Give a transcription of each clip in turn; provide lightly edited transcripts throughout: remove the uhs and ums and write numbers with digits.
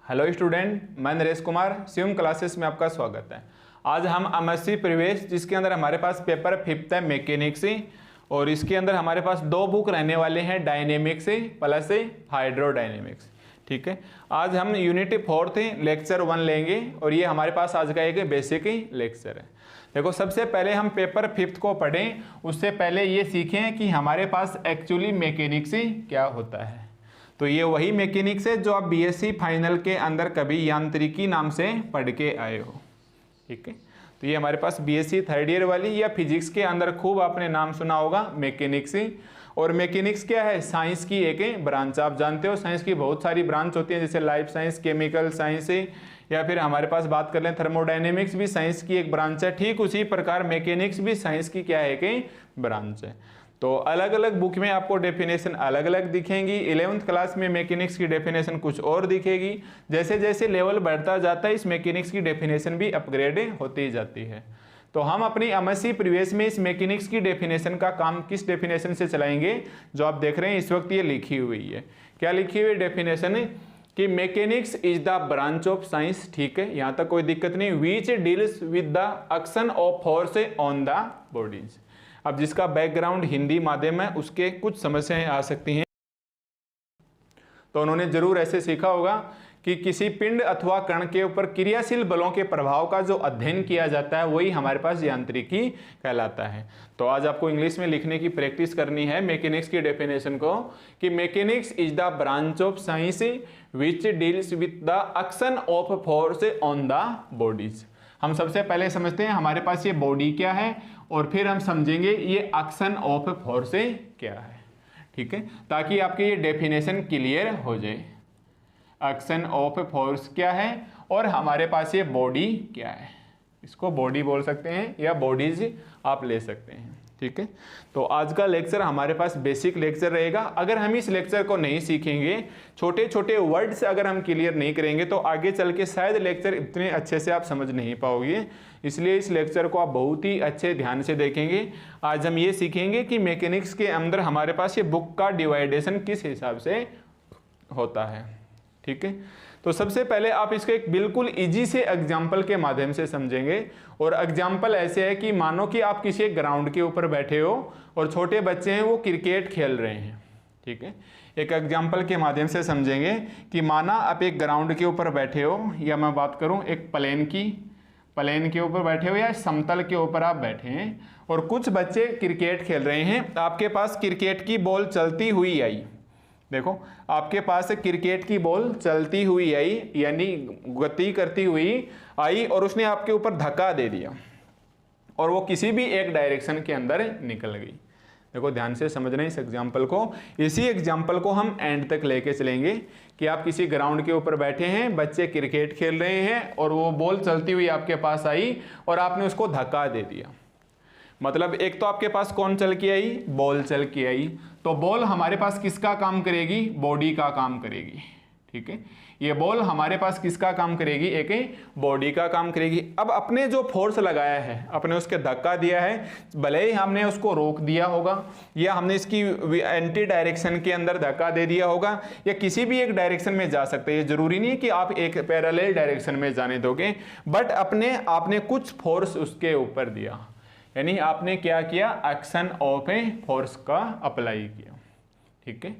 Hello student, मैं Naresh Kumar Shivam classes में आपका स्वागत है। आज हम एमएससी प्रवेश जिसके अंदर हमारे पास पेपर 5th है मैकेनिक्स और इसके अंदर हमारे पास दो बुक रहने वाले हैं, डायनेमिक्स प्लस हाइड्रोडायनेमिक्स। ठीक है, आज हम यूनिट 4 लेक्चर 1 लेंगे और ये हमारे पास आज का एक बेसिक लेक्चर है। देखो, सबसे पहले हम पेपर 5th को पढ़ें, उससे पहले ये सीखें कि हमारे पास एक्चुअली मैकेनिक्स क्या होता है। तो ये वही मैकेनिक्स है जो आप बीएससी फाइनल के अंदर कभी यांत्रिकी नाम से पढ़ के आए हो। ठीक है, तो ये हमारे पास बीएससी 3rd ईयर वाली या फिजिक्स के अंदर खूब आपने नाम सुना होगा मैकेनिक्स। और मैकेनिक्स क्या है? साइंस की एक ब्रांच। आप जानते हो साइंस की बहुत सारी ब्रांच होती है, जैसे लाइफ साइंस, केमिकल साइंस, या फिर हमारे पास बात कर लें थर्मोडायनेमिक्स भी साइंस की एक ब्रांच है। ठीक उसी प्रकार मैकेनिक्स भी साइंस की क्या है कि ब्रांच है। तो अलग अलग बुक में आपको डेफिनेशन अलग अलग दिखेंगी। 11th क्लास में मैकेनिक्स की डेफिनेशन कुछ और दिखेगी। जैसे जैसे लेवल बढ़ता जाता है इस मैकेनिक्स की डेफिनेशन भी अपग्रेड होती जाती है। तो हम अपनी एमएससी प्रीवियस में इस मैकेनिक्स की डेफिनेशन का काम किस डेफिनेशन से चलाएंगे, जो आप देख रहे हैं इस वक्त ये लिखी हुई है। क्या लिखी हुई डेफिनेशन है कि mechanics is the branch of science. ठीक है, यहां तक कोई दिक्कत नहीं। Which deals with the action of force on the bodies. अब जिसका बैकग्राउंड हिंदी माध्यम है उसके कुछ समस्याएं आ सकती हैं। तो उन्होंने जरूर ऐसे सीखा होगा कि किसी पिंड अथवा कण के ऊपर क्रियाशील बलों के प्रभाव का जो अध्ययन किया जाता है वही हमारे पास यांत्रिकी कहलाता है। तो आज आपको इंग्लिश में लिखने की प्रैक्टिस करनी है मैकेनिक्स की डेफिनेशन को, कि mechanics is the branch of science which deals with the action of force on the bodies. हम सबसे पहले समझते हैं हमारे पास ये बॉडी क्या है और फिर हम समझेंगे ये एक्शन ऑफ फोर्स क्या है। ठीक है, ताकि आपके ये डेफिनेशन क्लियर हो जाए। एक्शन ऑफ फोर्स क्या है और हमारे पास ये बॉडी क्या है। इसको बॉडी बोल सकते हैं या बॉडीज आप ले सकते हैं। ठीक है, तो आज का लेक्चर हमारे पास बेसिक लेक्चर रहेगा। अगर हम इस लेक्चर को नहीं सीखेंगे, छोटे छोटे वर्ड्स अगर हम क्लियर नहीं करेंगे, तो आगे चल के शायद लेक्चर इतने अच्छे से आप समझ नहीं पाओगे। इसलिए इस लेक्चर को आप बहुत ही अच्छे ध्यान से देखेंगे। आज हम ये सीखेंगे कि मैकेनिक्स के अंदर हमारे पास ये बुक का डिवाइडेशन किस हिसाब से होता है। ठीक है, तो सबसे पहले आप इसको एक बिल्कुल इजी से एग्जाम्पल के माध्यम से समझेंगे। और एग्जाम्पल ऐसे है कि मानो कि आप किसी एक ग्राउंड के ऊपर बैठे हो और छोटे बच्चे हैं वो क्रिकेट खेल रहे हैं। ठीक है, एक एग्जाम्पल के माध्यम से समझेंगे कि माना आप एक ग्राउंड के ऊपर बैठे हो, या मैं बात करूं एक प्लेन के ऊपर बैठे हो या समतल के ऊपर आप बैठे हैं और कुछ बच्चे क्रिकेट खेल रहे हैं। आपके पास क्रिकेट की बॉल चलती हुई आई। देखो, आपके पास क्रिकेट की बॉल चलती हुई आई, यानी गति करती हुई आई और उसने आपके ऊपर धक्का दे दिया और वो किसी भी एक डायरेक्शन के अंदर निकल गई। देखो, ध्यान से समझना इस एग्जाम्पल को। इसी एग्जाम्पल को हम एंड तक लेके चलेंगे कि आप किसी ग्राउंड के ऊपर बैठे हैं, बच्चे क्रिकेट खेल रहे हैं और वो बॉल चलती हुई आपके पास आई और आपने उसको धक्का दे दिया। मतलब एक तो आपके पास कौन चल के आई? बॉल चल के आई। तो बॉल हमारे पास किसका काम करेगी? बॉडी का काम करेगी। ठीक है, ये बॉल हमारे पास किसका काम करेगी? एक बॉडी का काम करेगी। अब अपने जो फोर्स लगाया है, अपने उसके धक्का दिया है, भले ही हमने उसको रोक दिया होगा या हमने इसकी एंटी डायरेक्शन के अंदर धक्का दे दिया होगा या किसी भी एक डायरेक्शन में जा सकते हैं। जरूरी नहीं कि आप एक पैरेलल डायरेक्शन में जाने दोगे, बट आपने कुछ फोर्स उसके ऊपर दिया, यानी आपने क्या किया? एक्शन ऑफ ए फोर्स का अप्लाई किया। ठीक है,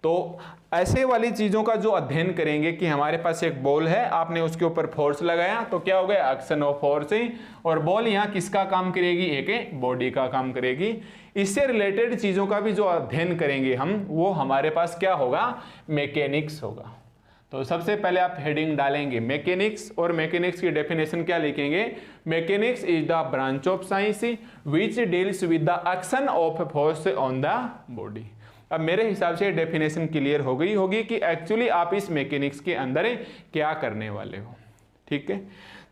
तो ऐसे वाली चीजों का जो अध्ययन करेंगे कि हमारे पास एक बॉल है, आपने उसके ऊपर फोर्स लगाया तो क्या हो गया? Action of force. और बॉल यहाँ किसका काम करेगी? एक बॉडी का काम करेगी। इससे रिलेटेड चीजों का भी जो अध्ययन करेंगे हम, वो हमारे पास क्या होगा? मैकेनिक्स होगा। तो सबसे पहले आप हेडिंग डालेंगे मैकेनिक्स और मैकेनिक्स की डेफिनेशन क्या लिखेंगे? Mechanics is the branch of science which deals with the action of force on the body. अब मेरे हिसाब से डेफिनेशन क्लियर हो गई होगी कि एक्चुअली आप इस मैकेनिक्स के अंदर क्या करने वाले हो। ठीक है,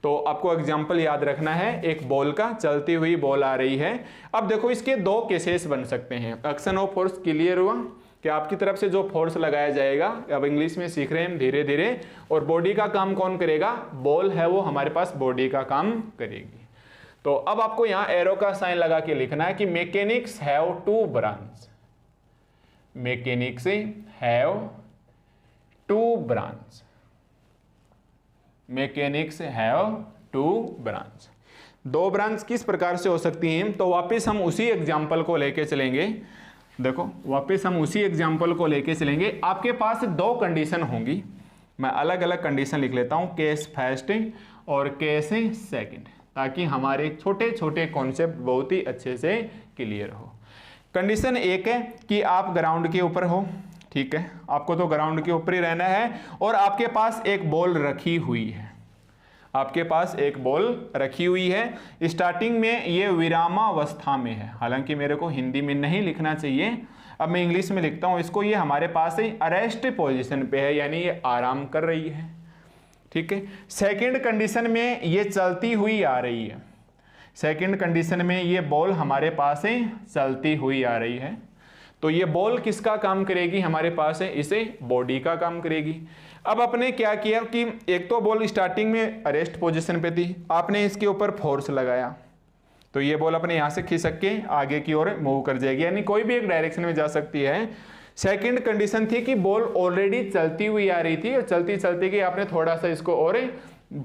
तो आपको एग्जाम्पल याद रखना है, एक बॉल का, चलती हुई बॉल आ रही है। अब देखो, इसके दो केसेस बन सकते हैं। एक्शन ऑफ फोर्स क्लियर हुआ कि आपकी तरफ से जो फोर्स लगाया जाएगा, अब इंग्लिश में सीख रहे हैं धीरे धीरे। और बॉडी का काम कौन करेगा? बॉल है वो हमारे पास बॉडी का काम करेगी। तो अब आपको यहां एरो का साइन लगा के लिखना है कि mechanics have two branch. Mechanics have two branch. Mechanics have two branch. दो ब्रांच किस प्रकार से हो सकती हैं, तो वापस हम उसी एग्जाम्पल को लेके चलेंगे। देखो वापस हम उसी एग्जाम्पल को लेके चलेंगे। आपके पास दो कंडीशन होंगी, मैं अलग अलग कंडीशन लिख लेता हूं, केस फर्स्ट और केस सेकंड, ताकि हमारे छोटे छोटे कॉन्सेप्ट बहुत ही अच्छे से क्लियर हो। कंडीशन एक है कि आप ग्राउंड के ऊपर हो, ठीक है, आपको तो ग्राउंड के ऊपर ही रहना है और आपके पास एक बॉल रखी हुई है, आपके पास एक बॉल रखी हुई है। स्टार्टिंग में ये विरामावस्था में है, हालांकि मेरे को हिंदी में नहीं लिखना चाहिए, अब मैं इंग्लिश में लिखता हूं इसको। ये हमारे पास ही अरेस्ट पोजीशन पे है, यानी ये आराम कर रही है, ठीक है। सेकंड कंडीशन में ये चलती हुई आ रही है, सेकंड कंडीशन में ये बॉल हमारे पास है चलती हुई आ रही है। तो ये बॉल किसका काम करेगी, हमारे पास है इसे बॉडी का काम करेगी। अब आपने क्या किया कि एक तो बॉल स्टार्टिंग में अरेस्ट पोजीशन पे थी, आपने इसके ऊपर फोर्स लगाया, तो ये बॉल अपने यहाँ से खिसक के आगे की ओर मूव कर जाएगी, यानी कोई भी एक डायरेक्शन में जा सकती है। सेकंड कंडीशन थी कि बॉल ऑलरेडी चलती हुई आ रही थी और चलती चलती गई, आपने थोड़ा सा इसको और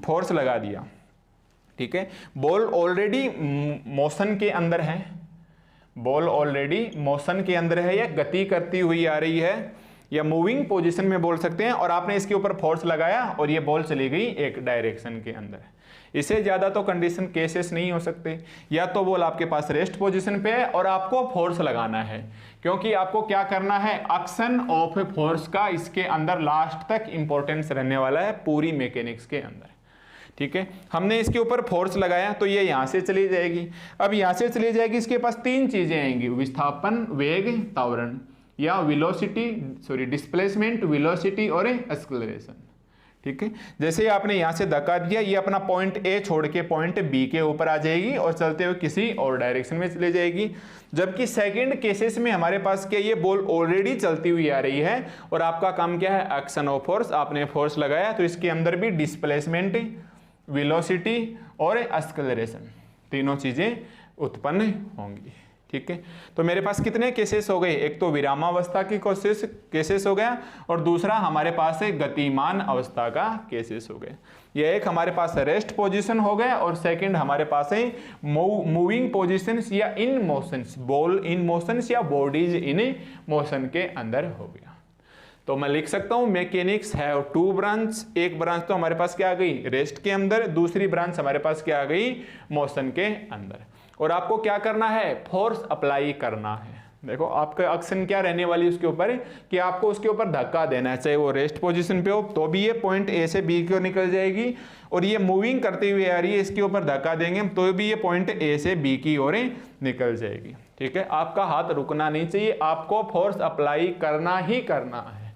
फोर्स लगा दिया, ठीक है। बॉल ऑलरेडी मोशन के अंदर है, बॉल ऑलरेडी मोशन के अंदर है या गति करती हुई आ रही है या मूविंग पोजीशन में बोल सकते हैं, और आपने इसके ऊपर फोर्स लगाया और ये बॉल चली गई एक डायरेक्शन के अंदर। इससे ज्यादा तो कंडीशन केसेस नहीं हो सकते। या तो बॉल आपके पास रेस्ट पोजीशन पे है और आपको फोर्स लगाना है, क्योंकि आपको क्या करना है, एक्शन ऑफ फोर्स का इसके अंदर लास्ट तक इंपॉर्टेंस रहने वाला है पूरी मैकेनिक्स के अंदर, ठीक है। हमने इसके ऊपर फोर्स लगाया तो ये यहां से चली जाएगी। अब यहां से चली जाएगी, इसके पास तीन चीजें आएंगी, विस्थापन, वेग, त्वरण, या वेलोसिटी डिस्प्लेसमेंट, वेलोसिटी और एक्सेलरेशन, ठीक है। जैसे आपने यहां से धक्का दिया, ये अपना पॉइंट ए छोड़ के पॉइंट बी के ऊपर आ जाएगी और चलते हुए किसी और डायरेक्शन में चले जाएगी। जबकि सेकंड केसेस में हमारे पास क्या, ये बॉल ऑलरेडी चलती हुई आ रही है और आपका काम क्या है, एक्शन ऑफ फोर्स, आपने फोर्स लगाया तो इसके अंदर भी डिस्प्लेसमेंट, वेलोसिटी और एक्सेलरेशन तीनों चीजें उत्पन्न होंगी, ठीक है। तो मेरे पास कितने केसेस हो गए, एक तो विरामावस्था की केसेस हो गया और दूसरा हमारे पास है गतिमान अवस्था का केसेस हो गया। ये एक हमारे पास रेस्ट पोजीशन हो गया और सेकंड हमारे पास है मूविंग पोजीशंस या इन मोशंस, बॉल इन मोशंस या बॉडीज इन मोशन के अंदर हो गया। तो मैं लिख सकता हूं मैकेनिक्स हैव टू ब्रांच, एक ब्रांच तो हमारे पास क्या आ गई रेस्ट के अंदर, दूसरी ब्रांच हमारे पास क्या आ गई मोशन के अंदर। और आपको क्या करना है, फोर्स अप्लाई करना है। देखो आपका एक्शन क्या रहने वाली उसके ऊपर कि आपको उसके ऊपर धक्का देना है, चाहे वो रेस्ट पोजीशन पे हो तो भी ये पॉइंट ए से बी की ओर निकल जाएगी, और ये मूविंग करते हुए आ रही है, इसके ऊपर धक्का देंगे तो भी ये पॉइंट ए से बी की ओर निकल जाएगी, ठीक है। आपका हाथ रुकना नहीं चाहिए, आपको फोर्स अप्लाई करना ही करना है।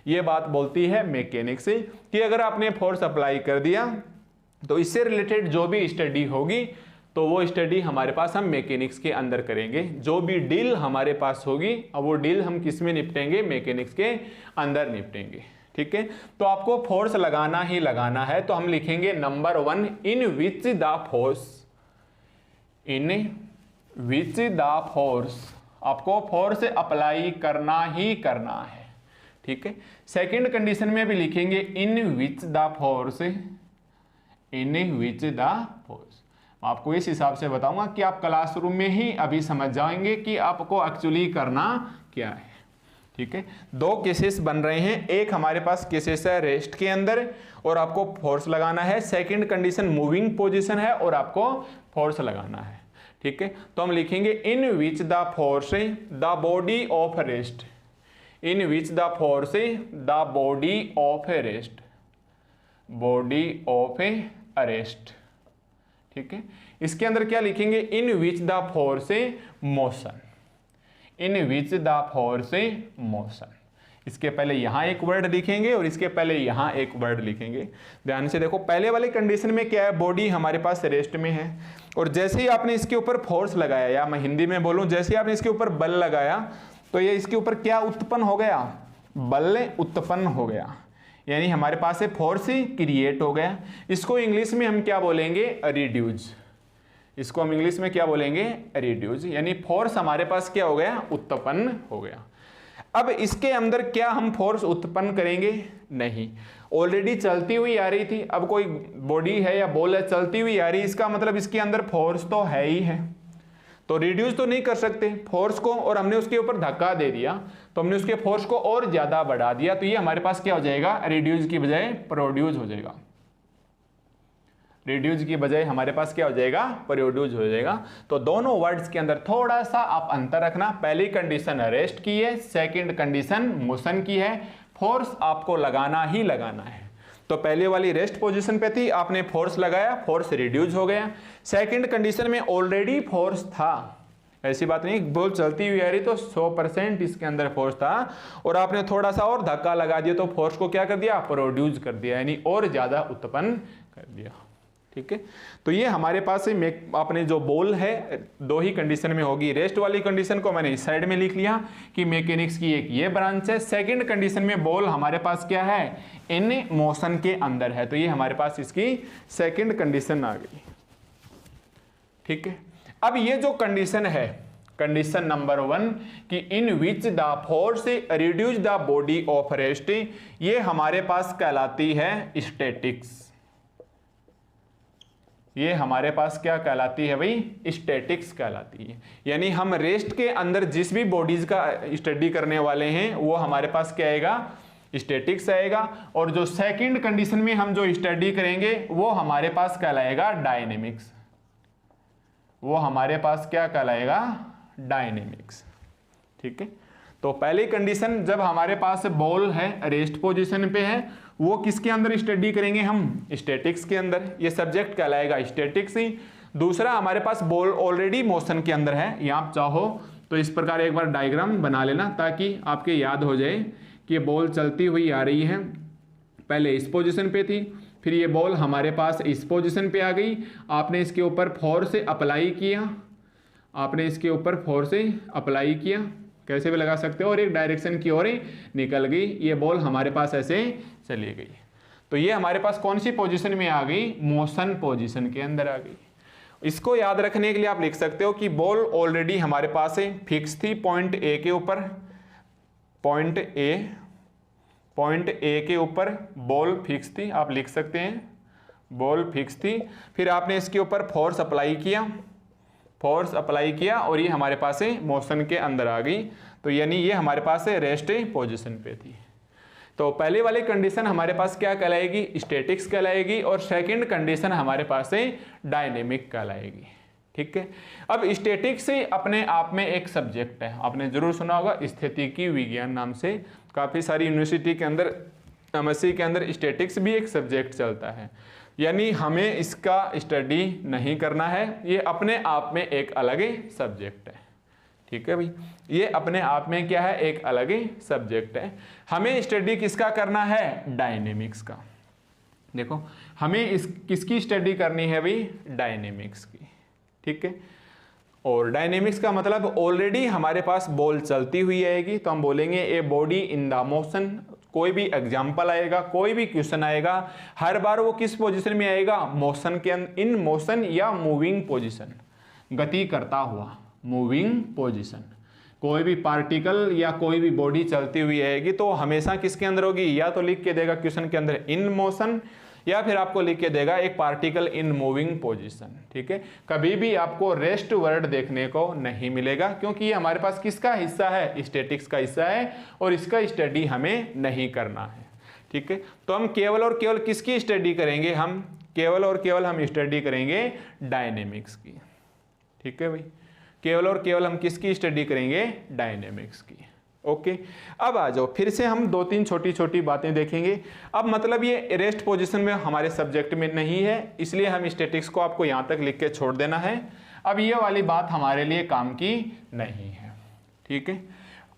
ये बात बोलती है मैकेनिक्स कि अगर आपने फोर्स अप्लाई कर दिया तो इससे रिलेटेड जो भी स्टडी होगी तो वो स्टडी हमारे पास हम मैकेनिक्स के अंदर करेंगे। जो भी डील हमारे पास होगी अब वो डील हम किस में निपटेंगे, मैकेनिक्स के अंदर निपटेंगे, ठीक है। तो आपको फोर्स लगाना ही लगाना है, तो हम लिखेंगे number 1, in which the force, आपको फोर्स अप्लाई करना ही करना है, ठीक है। सेकंड कंडीशन में भी लिखेंगे इन विच द फोर्स, आपको इस हिसाब से बताऊंगा कि आप क्लासरूम में ही अभी समझ जाएंगे कि आपको एक्चुअली करना क्या है, ठीक है। दो केसेस बन रहे हैं, एक हमारे पास केसेस है रेस्ट के अंदर और आपको फोर्स लगाना है, सेकंड कंडीशन मूविंग पोजीशन है और आपको फोर्स लगाना है, ठीक है। तो हम लिखेंगे in which the force the body of rest, in which the force the body of rest, body of arrest, ठीक है। इसके अंदर क्या लिखेंगे, in which the force motion, in which the force motion. इसके पहले यहां एक वर्ड लिखेंगे और इसके पहले यहां एक वर्ड लिखेंगे। ध्यान से देखो, पहले वाली कंडीशन में क्या है, बॉडी हमारे पास रेस्ट में है और जैसे ही आपने इसके ऊपर फोर्स लगाया, या मैं हिंदी में बोलूं जैसे ही आपने इसके ऊपर बल लगाया तो ये इसके ऊपर क्या उत्पन्न हो गया, बल उत्पन्न हो गया, यानी हमारे पास से फोर्स क्रिएट हो गया। इसको इंग्लिश में हम क्या बोलेंगे, रिड्यूस, इसको हम इंग्लिश में क्या बोलेंगे, रिड्यूस, यानी फोर्स हमारे पास क्या हो गया, उत्पन्न हो गया। अब इसके अंदर क्या हम फोर्स उत्पन्न करेंगे? नहीं, ऑलरेडी चलती हुई आ रही थी। अब कोई बॉडी है या बॉल है चलती हुई आ रही, इसका मतलब इसके अंदर फोर्स तो है ही है, तो रिड्यूस तो नहीं कर सकते फोर्स को, और हमने उसके ऊपर धक्का दे दिया तो हमने उसके फोर्स को और ज्यादा बढ़ा दिया, तो ये हमारे पास क्या हो जाएगा? रिड्यूस की बजाय प्रोड्यूस हो जाएगा। रिड्यूस की बजाय हमारे पास क्या हो जाएगा? प्रोड्यूस हो जाएगा। तो दोनों वर्ड्स के अंदर थोड़ा सा आप अंतर रखना। पहली कंडीशन रेस्ट की है, सेकंड कंडीशन मोशन की है। फोर्स आपको लगाना ही लगाना है। तो पहले वाली रेस्ट पोजीशन पे थी, आपने फोर्स लगाया, फोर्स रिड्यूस हो गया। सेकंड कंडीशन में ऑलरेडी फोर्स था, ऐसी बात नहीं बॉल चलती हुई आ रही तो 100% इसके अंदर फोर्स था, और आपने थोड़ा सा और धक्का लगा दिया तो फोर्स को क्या कर दिया? प्रोड्यूस कर दिया, यानी और ज्यादा उत्पन्न कर दिया। ठीक है, तो ये हमारे पास आपने जो बॉल है दो ही कंडीशन में होगी। रेस्ट वाली कंडीशन को मैंने इस साइड में लिख लिया कि मैकेनिक्स की एक ये ब्रांच है। सेकंड कंडीशन में बॉल हमारे पास क्या है? इन मोशन के अंदर है, तो ये हमारे पास इसकी सेकंड कंडीशन आ गई। ठीक है, अब ये जो कंडीशन है, कंडीशन नंबर 1 कि in which the force reduce the body of rest, ये हमारे पास कहलाती है स्टैटिक्स। ये हमारे पास क्या कहलाती है भाई? स्टैटिक्स कहलाती है। यानी हम रेस्ट के अंदर जिस भी बॉडीज का स्टडी करने वाले हैं वो हमारे पास क्या आएगा? स्टैटिक्स आएगा। और जो सेकंड कंडीशन में हम जो स्टडी करेंगे वो हमारे पास कहलाएगा डायनेमिक्स। वो हमारे पास क्या कहलाएगा? डायनेमिक्स। ठीक है, तो पहली कंडीशन जब हमारे पास बॉल है रेस्ट पोजीशन पे है, वो किसके अंदर स्टडी करेंगे? हम स्टैटिक्स के अंदर, ये सब्जेक्ट कहलाएगा स्टैटिक्स ही। दूसरा हमारे पास बॉल ऑलरेडी मोशन के अंदर है, या आप चाहो तो इस प्रकार एक बार डायग्राम बना लेना ताकि आपके याद हो जाए कि ये बॉल चलती हुई आ रही है। पहले इस पोजीशन पे थी, फिर ये बॉल हमारे पास इस पोजीशन पे आ गई, आपने इसके ऊपर फोर्स से अप्लाई किया, आपने इसके ऊपर फोर्स से अप्लाई किया, कैसे भी लगा सकते हो, और एक डायरेक्शन की ओर निकल गई, ये बॉल हमारे पास ऐसे चली गई। तो ये हमारे पास कौन सी पोजीशन में आ गई? मोशन पोजीशन के अंदर आ गई। इसको याद रखने के लिए आप लिख सकते हो कि बॉल ऑलरेडी हमारे पास है फिक्स थी पॉइंट ए के ऊपर, पॉइंट ए के ऊपर बॉल फिक्स थी, आप लिख सकते हैं बॉल फिक्स थी। फिर आपने इसके ऊपर फोर्स अप्लाई किया, फोर्स अप्लाई किया और ये हमारे पास मोशन के अंदर आ गई। तो यानी ये हमारे पास रेस्ट पोजीशन पे थी। तो पहले वाली कंडीशन हमारे पास क्या कहलाएगी? स्टैटिक्स कहलाएगी, और सेकंड कंडीशन हमारे पास डायनेमिक कहलाएगी। ठीक है, अब स्टैटिक्स अपने आप में एक सब्जेक्ट है, आपने जरूर सुना होगा स्थितिकी विज्ञान नाम से। काफ़ी सारी यूनिवर्सिटी के अंदर एमएससी के अंदर स्टैटिक्स भी एक सब्जेक्ट चलता है, यानी हमें इसका स्टडी नहीं करना है, ये अपने आप में एक अलग सब्जेक्ट है। ठीक है भाई, ये अपने आप में क्या है? एक अलग सब्जेक्ट है। हमें स्टडी किसका करना है? डायनेमिक्स का। देखो हमें किसकी स्टडी करनी है भाई? डायनेमिक्स की। ठीक है, और डायनेमिक्स का मतलब ऑलरेडी हमारे पास बॉल चलती हुई आएगी तो हम बोलेंगे a body in the motion. कोई भी एग्जाम्पल आएगा, कोई भी क्वेश्चन आएगा, हर बार वो किस पोजीशन में आएगा? मोशन के अंदर, इन मोशन या मूविंग पोजीशन, गति करता हुआ, मूविंग पोजीशन। कोई भी पार्टिकल या कोई भी बॉडी चलती हुई आएगी तो हमेशा किसके अंदर होगी? या तो लिख के देगा क्वेश्चन के अंदर इन मोशन, या फिर आपको लिख के देगा एक पार्टिकल इन मूविंग पोजीशन। ठीक है, कभी भी आपको रेस्ट वर्ड देखने को नहीं मिलेगा, क्योंकि ये हमारे पास किसका हिस्सा है? स्टैटिक्स का हिस्सा है, और इसका स्टडी हमें नहीं करना है। ठीक है, तो हम केवल और केवल किसकी स्टडी करेंगे? हम केवल और केवल हम स्टडी करेंगे डायनेमिक्स की। ठीक है भाई, केवल और केवल हम किसकी स्टडी करेंगे? डायनेमिक्स की। ओके, अब आ जाओ, फिर से हम दो तीन छोटी छोटी बातें देखेंगे। अब मतलब ये रेस्ट पोजीशन में हमारे सब्जेक्ट में नहीं है, इसलिए हम स्टैटिक्स को आपको यहाँ तक लिख के छोड़ देना है। अब ये वाली बात हमारे लिए काम की नहीं है। ठीक है,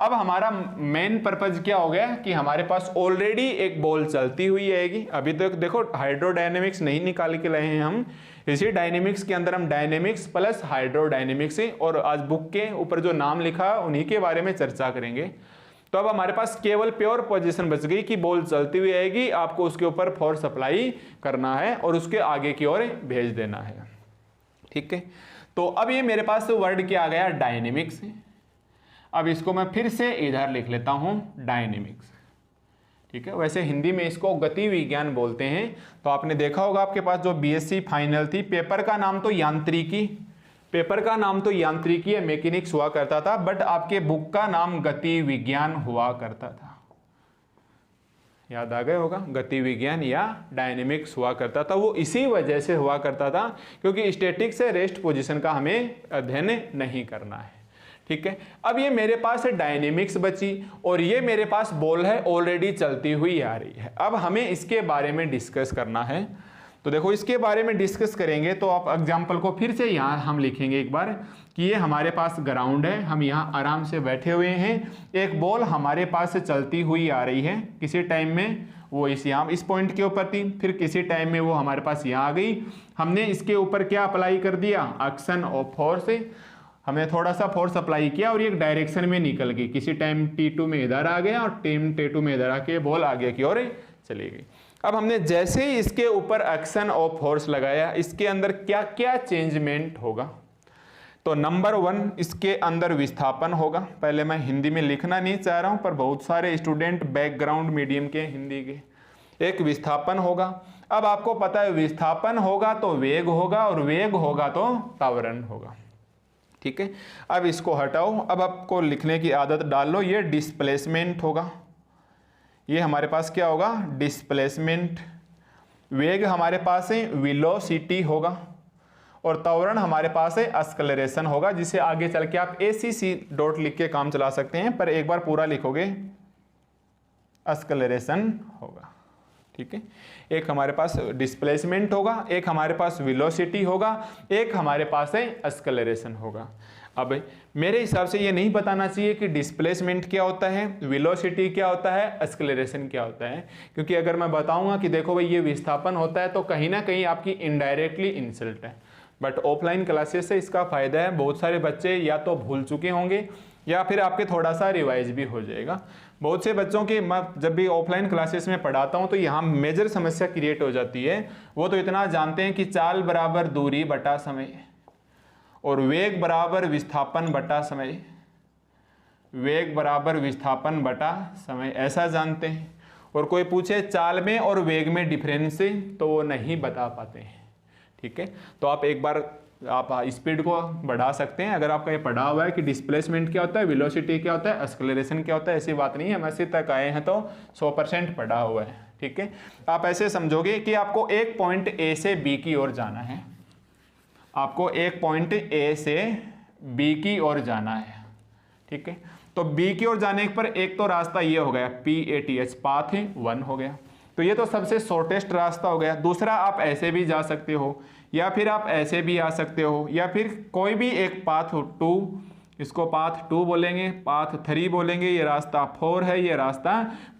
अब हमारा मेन पर्पज क्या हो गया कि हमारे पास ऑलरेडी एक बॉल चलती हुई आएगी। अभी तक देखो हाइड्रोडायनेमिक्स नहीं निकाल के लाए हैं हम, इसी डायनेमिक्स के अंदर हम डायनेमिक्स प्लस हाइड्रोडायनेमिक्स, और आज बुक के ऊपर जो नाम लिखा उन्हीं के बारे में चर्चा करेंगे। तो अब हमारे पास केवल प्योर पोजीशन बच गई कि बॉल चलती हुई आएगी, आपको उसके ऊपर फोर्स अप्लाई करना है और उसके आगे की ओर भेज देना है। ठीक है, तो अब ये मेरे पास वर्ड क्या आ गया? डायनेमिक्स। अब इसको मैं फिर से इधर लिख लेता हूं डायनेमिक्स, ठीक है। वैसे हिंदी में इसको गति विज्ञान बोलते हैं। तो आपने देखा होगा आपके पास जो बीएससी फाइनल थी, पेपर का नाम तो यांत्रिकी या मैकेनिक्स हुआ करता था, बट आपके बुक का नाम गति विज्ञान हुआ करता था। याद आ गया होगा, गति विज्ञान या डायनेमिक्स हुआ करता था। वो इसी वजह से हुआ करता था क्योंकि स्टैटिक से रेस्ट पोजीशन का हमें अध्ययन नहीं करना है, ठीक है। अब ये मेरे पास डायनेमिक्स बची और ये मेरे पास बॉल है ऑलरेडी चलती हुई आ रही है। अब हमें इसके बारे में डिस्कस करना है। तो देखो इसके बारे में डिस्कस करेंगे तो आप एग्जाम्पल को फिर से यहाँ हम लिखेंगे एक बार कि ये हमारे पास ग्राउंड है, हम यहाँ आराम से बैठे हुए हैं, एक बॉल हमारे पास चलती हुई आ रही है, किसी टाइम में वो इस पॉइंट के ऊपर थी, फिर किसी टाइम में वो हमारे पास यहाँ आ गई, हमने इसके ऊपर क्या अप्लाई कर दिया, एक्शन ऑफ फोर्स, हमने थोड़ा सा फोर्स अप्लाई किया और ये एक डायरेक्शन में निकल गई, किसी टाइम T2 में इधर आ गया और टाइम T2 में इधर आके बॉल आगे की ओर चली गई। अब हमने जैसे ही इसके ऊपर एक्शन ऑफ फोर्स लगाया, इसके अंदर क्या क्या चेंजमेंट होगा। तो नंबर 1 इसके अंदर विस्थापन होगा। पहले मैं हिंदी में लिखना नहीं चाह रहा हूं, पर बहुत सारे स्टूडेंट बैकग्राउंड मीडियम के हिंदी के, एक विस्थापन होगा। अब आपको पता है विस्थापन होगा तो वेग होगा और वेग होगा तो त्वरण होगा, ठीक है। अब इसको हटाओ, अब आपको लिखने की आदत डाल लो। ये डिस्प्लेसमेंट होगा, ये हमारे पास क्या होगा, डिस्प्लेसमेंट। वेग हमारे पास है वेलोसिटी होगा और त्वरण हमारे पास है एक्सेलरेशन होगा, जिसे आगे चल के आप ACC डॉट लिख के काम चला सकते हैं, पर एक बार पूरा लिखोगे एक्सेलरेशन होगा, ठीक है। एक हमारे पास डिस्प्लेसमेंट होगा, एक हमारे पास वेलोसिटी होगा, एक हमारे पास है एक्सेलरेशन होगा। अब मेरे हिसाब से ये नहीं बताना चाहिए कि डिस्प्लेसमेंट क्या होता है, वेलोसिटी क्या होता है, एक्सेलरेशन क्या होता है, क्योंकि अगर मैं बताऊंगा कि देखो भाई ये विस्थापन होता है तो कहीं ना कहीं आपकी इनडायरेक्टली इंसल्ट है। बट ऑफलाइन क्लासेस से इसका फायदा है, बहुत सारे बच्चे या तो भूल चुके होंगे या फिर आपके थोड़ा सा रिवाइज भी हो जाएगा। बहुत से बच्चों की मैं जब भी ऑफलाइन क्लासेस में पढ़ाता हूँ तो यहाँ मेजर समस्या क्रिएट हो जाती है। वो तो इतना जानते हैं कि चाल बराबर दूरी बटा समय और वेग बराबर विस्थापन बटा समय, वेग बराबर विस्थापन बटा समय, ऐसा जानते हैं। और कोई पूछे चाल में और वेग में डिफरेंस तो वो नहीं बता पाते हैं, ठीक है। तो आप एक बार आप स्पीड को बढ़ा सकते हैं अगर आपका ये पढ़ा हुआ है कि डिस्प्लेसमेंट क्या होता है, वेलोसिटी क्या होता है, एक्सेलरेशन क्या होता है। ऐसी बात नहीं है, हम ऐसे तक आए हैं तो 100% पढ़ा हुआ है, ठीक है। आप ऐसे समझोगे कि आपको एक पॉइंट A से B की ओर जाना है, आपको एक पॉइंट A से B की ओर जाना है, ठीक है। तो B की ओर जाने पर एक तो रास्ता ये हो गया PATH, पाथ 1 हो गया, तो ये तो सबसे शॉर्टेस्ट रास्ता हो गया। दूसरा आप ऐसे भी जा सकते हो या फिर आप ऐसे भी आ सकते हो या फिर कोई भी एक पाथ 2, इसको पाथ 2 बोलेंगे, पाथ 3 बोलेंगे, ये रास्ता 4 है, ये रास्ता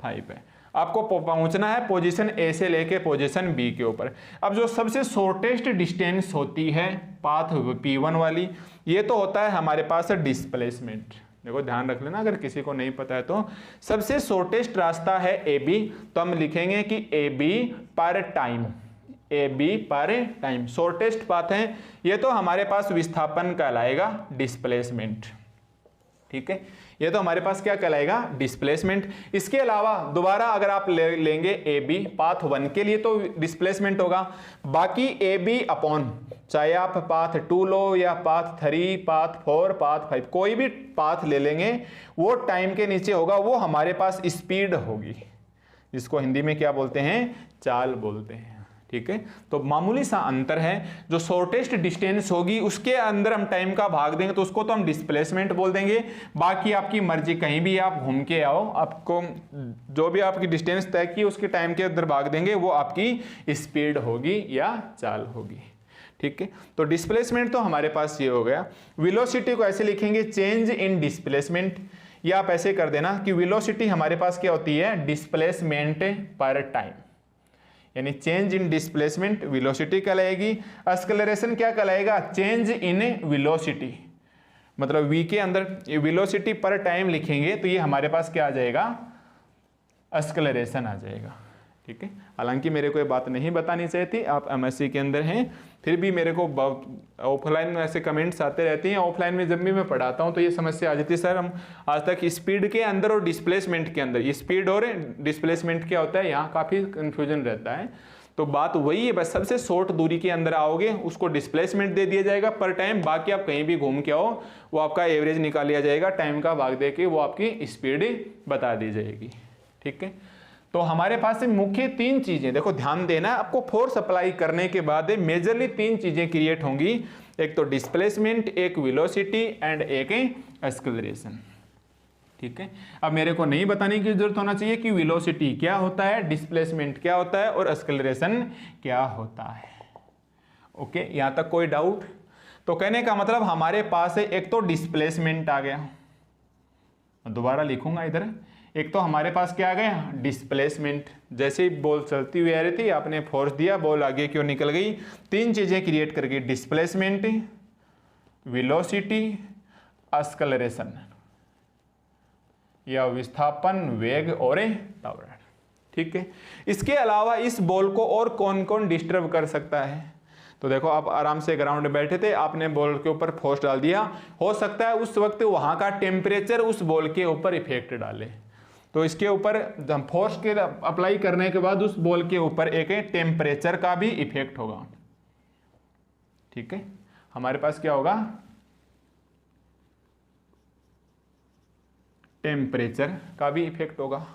5 है। आपको पहुंचना है पोजीशन A से लेके पोजीशन B के ऊपर। अब जो सबसे शॉर्टेस्ट डिस्टेंस होती है पाथ P1 वाली, ये तो होता है हमारे पास डिस्प्लेसमेंट। देखो ध्यान रख लेना अगर किसी को नहीं पता है तो, सबसे शॉर्टेस्ट रास्ता है AB, तो हम लिखेंगे कि AB पर टाइम, AB पर टाइम शॉर्टेस्ट पाथ है। ये तो हमारे पास विस्थापन कहलाएगा डिस्प्लेसमेंट, ठीक है। ये तो हमारे पास क्या कहलाएगा, डिस्प्लेसमेंट। इसके अलावा दोबारा अगर आप लेंगे AB पाथ 1 के लिए तो डिस्प्लेसमेंट होगा, बाकी AB अपॉन, चाहे आप पाथ 2 लो या पाथ 3, पाथ 4, पाथ 5, कोई भी पाथ ले लेंगे वो टाइम के नीचे होगा, वो हमारे पास स्पीड होगी, जिसको हिंदी में क्या बोलते हैं, चाल बोलते हैं, ठीक है। तो मामूली सा अंतर है, जो शॉर्टेस्ट डिस्टेंस होगी उसके अंदर हम टाइम का भाग देंगे तो उसको तो हम डिस्प्लेसमेंट बोल देंगे। बाकी आपकी मर्जी, कहीं भी आप घूम के आओ, आपको जो भी आपकी डिस्टेंस तय की उसके टाइम के अंदर भाग देंगे, वो आपकी स्पीड होगी या चाल होगी, ठीक है। तो डिस्प्लेसमेंट तो हमारे पास ये हो गया। वेलोसिटी को ऐसे लिखेंगे चेंज इन डिस्प्लेसमेंट, या आप ऐसे कर देना कि वेलोसिटी हमारे पास क्या होती है, डिस्प्लेसमेंट पर टाइम, यानी चेंज इन डिस्प्लेसमेंट वेलोसिटी कहलाएगी। एक्सेलरेशन क्या कहलाएगा, चेंज इन वेलोसिटी, मतलब V के अंदर वेलोसिटी पर टाइम लिखेंगे तो ये हमारे पास क्या आ जाएगा, एक्सेलरेशन आ जाएगा, ठीक है। हालांकि मेरे को ये बात नहीं बतानी चाहिए थी, आप एमएससी के अंदर हैं, फिर भी मेरे को ऑफलाइन में ऐसे कमेंट्स आते रहते हैं। ऑफलाइन में जब भी मैं पढ़ाता हूँ तो ये समस्या आ जाती है, सर हम आज तक स्पीड के अंदर और डिस्प्लेसमेंट के अंदर, ये स्पीड और डिस्प्लेसमेंट क्या होता है, यहाँ काफ़ी कन्फ्यूजन रहता है। तो बात वही है, बस सबसे शॉर्ट दूरी के अंदर आओगे उसको डिस्प्लेसमेंट दे दिया जाएगा पर टाइम, बाकी आप कहीं भी घूम के आओ वो आपका एवरेज निकाल लिया जाएगा, टाइम का भाग दे के वो आपकी स्पीड बता दी जाएगी। ठीक है, तो हमारे पास मुख्य 3 चीजें, देखो ध्यान देना, आपको फोर्स अप्लाई करने के बाद मेजरली 3 चीजें क्रिएट होंगी, एक तो डिस्प्लेसमेंट, एक वेलोसिटी एंड एक एक्सेलरेशन। ठीक है, अब मेरे को नहीं बताने की जरूरत होना चाहिए कि वेलोसिटी क्या होता है, डिस्प्लेसमेंट क्या होता है और एक्सेलरेशन क्या होता है। ओके, यहां तक कोई डाउट? तो कहने का मतलब हमारे पास एक तो डिस्प्लेसमेंट आ गया, दोबारा लिखूंगा इधर, एक तो हमारे पास क्या आ गया, डिस्प्लेसमेंट, जैसे ही बॉल चलती हुई आ रही थी आपने फोर्स दिया, बॉल आगे क्यों निकल गई, 3 चीजें क्रिएट करके, डिस्प्लेसमेंट, वेलोसिटी, एक्सेलरेशन, या विस्थापन, वेग और त्वरण। ठीक है, इसके अलावा इस बॉल को और कौन कौन डिस्टर्ब कर सकता है? तो देखो आप आराम से ग्राउंड में बैठे थे, आपने बॉल के ऊपर फोर्स डाल दिया, हो सकता है उस वक्त वहां का टेम्परेचर उस बॉल के ऊपर इफेक्ट डाले, तो इसके ऊपर फोर्स के अप्लाई करने के बाद उस बॉल के ऊपर एक टेम्परेचर का भी इफेक्ट होगा। ठीक है, हमारे पास क्या होगा, टेम्परेचर का भी इफेक्ट होगा।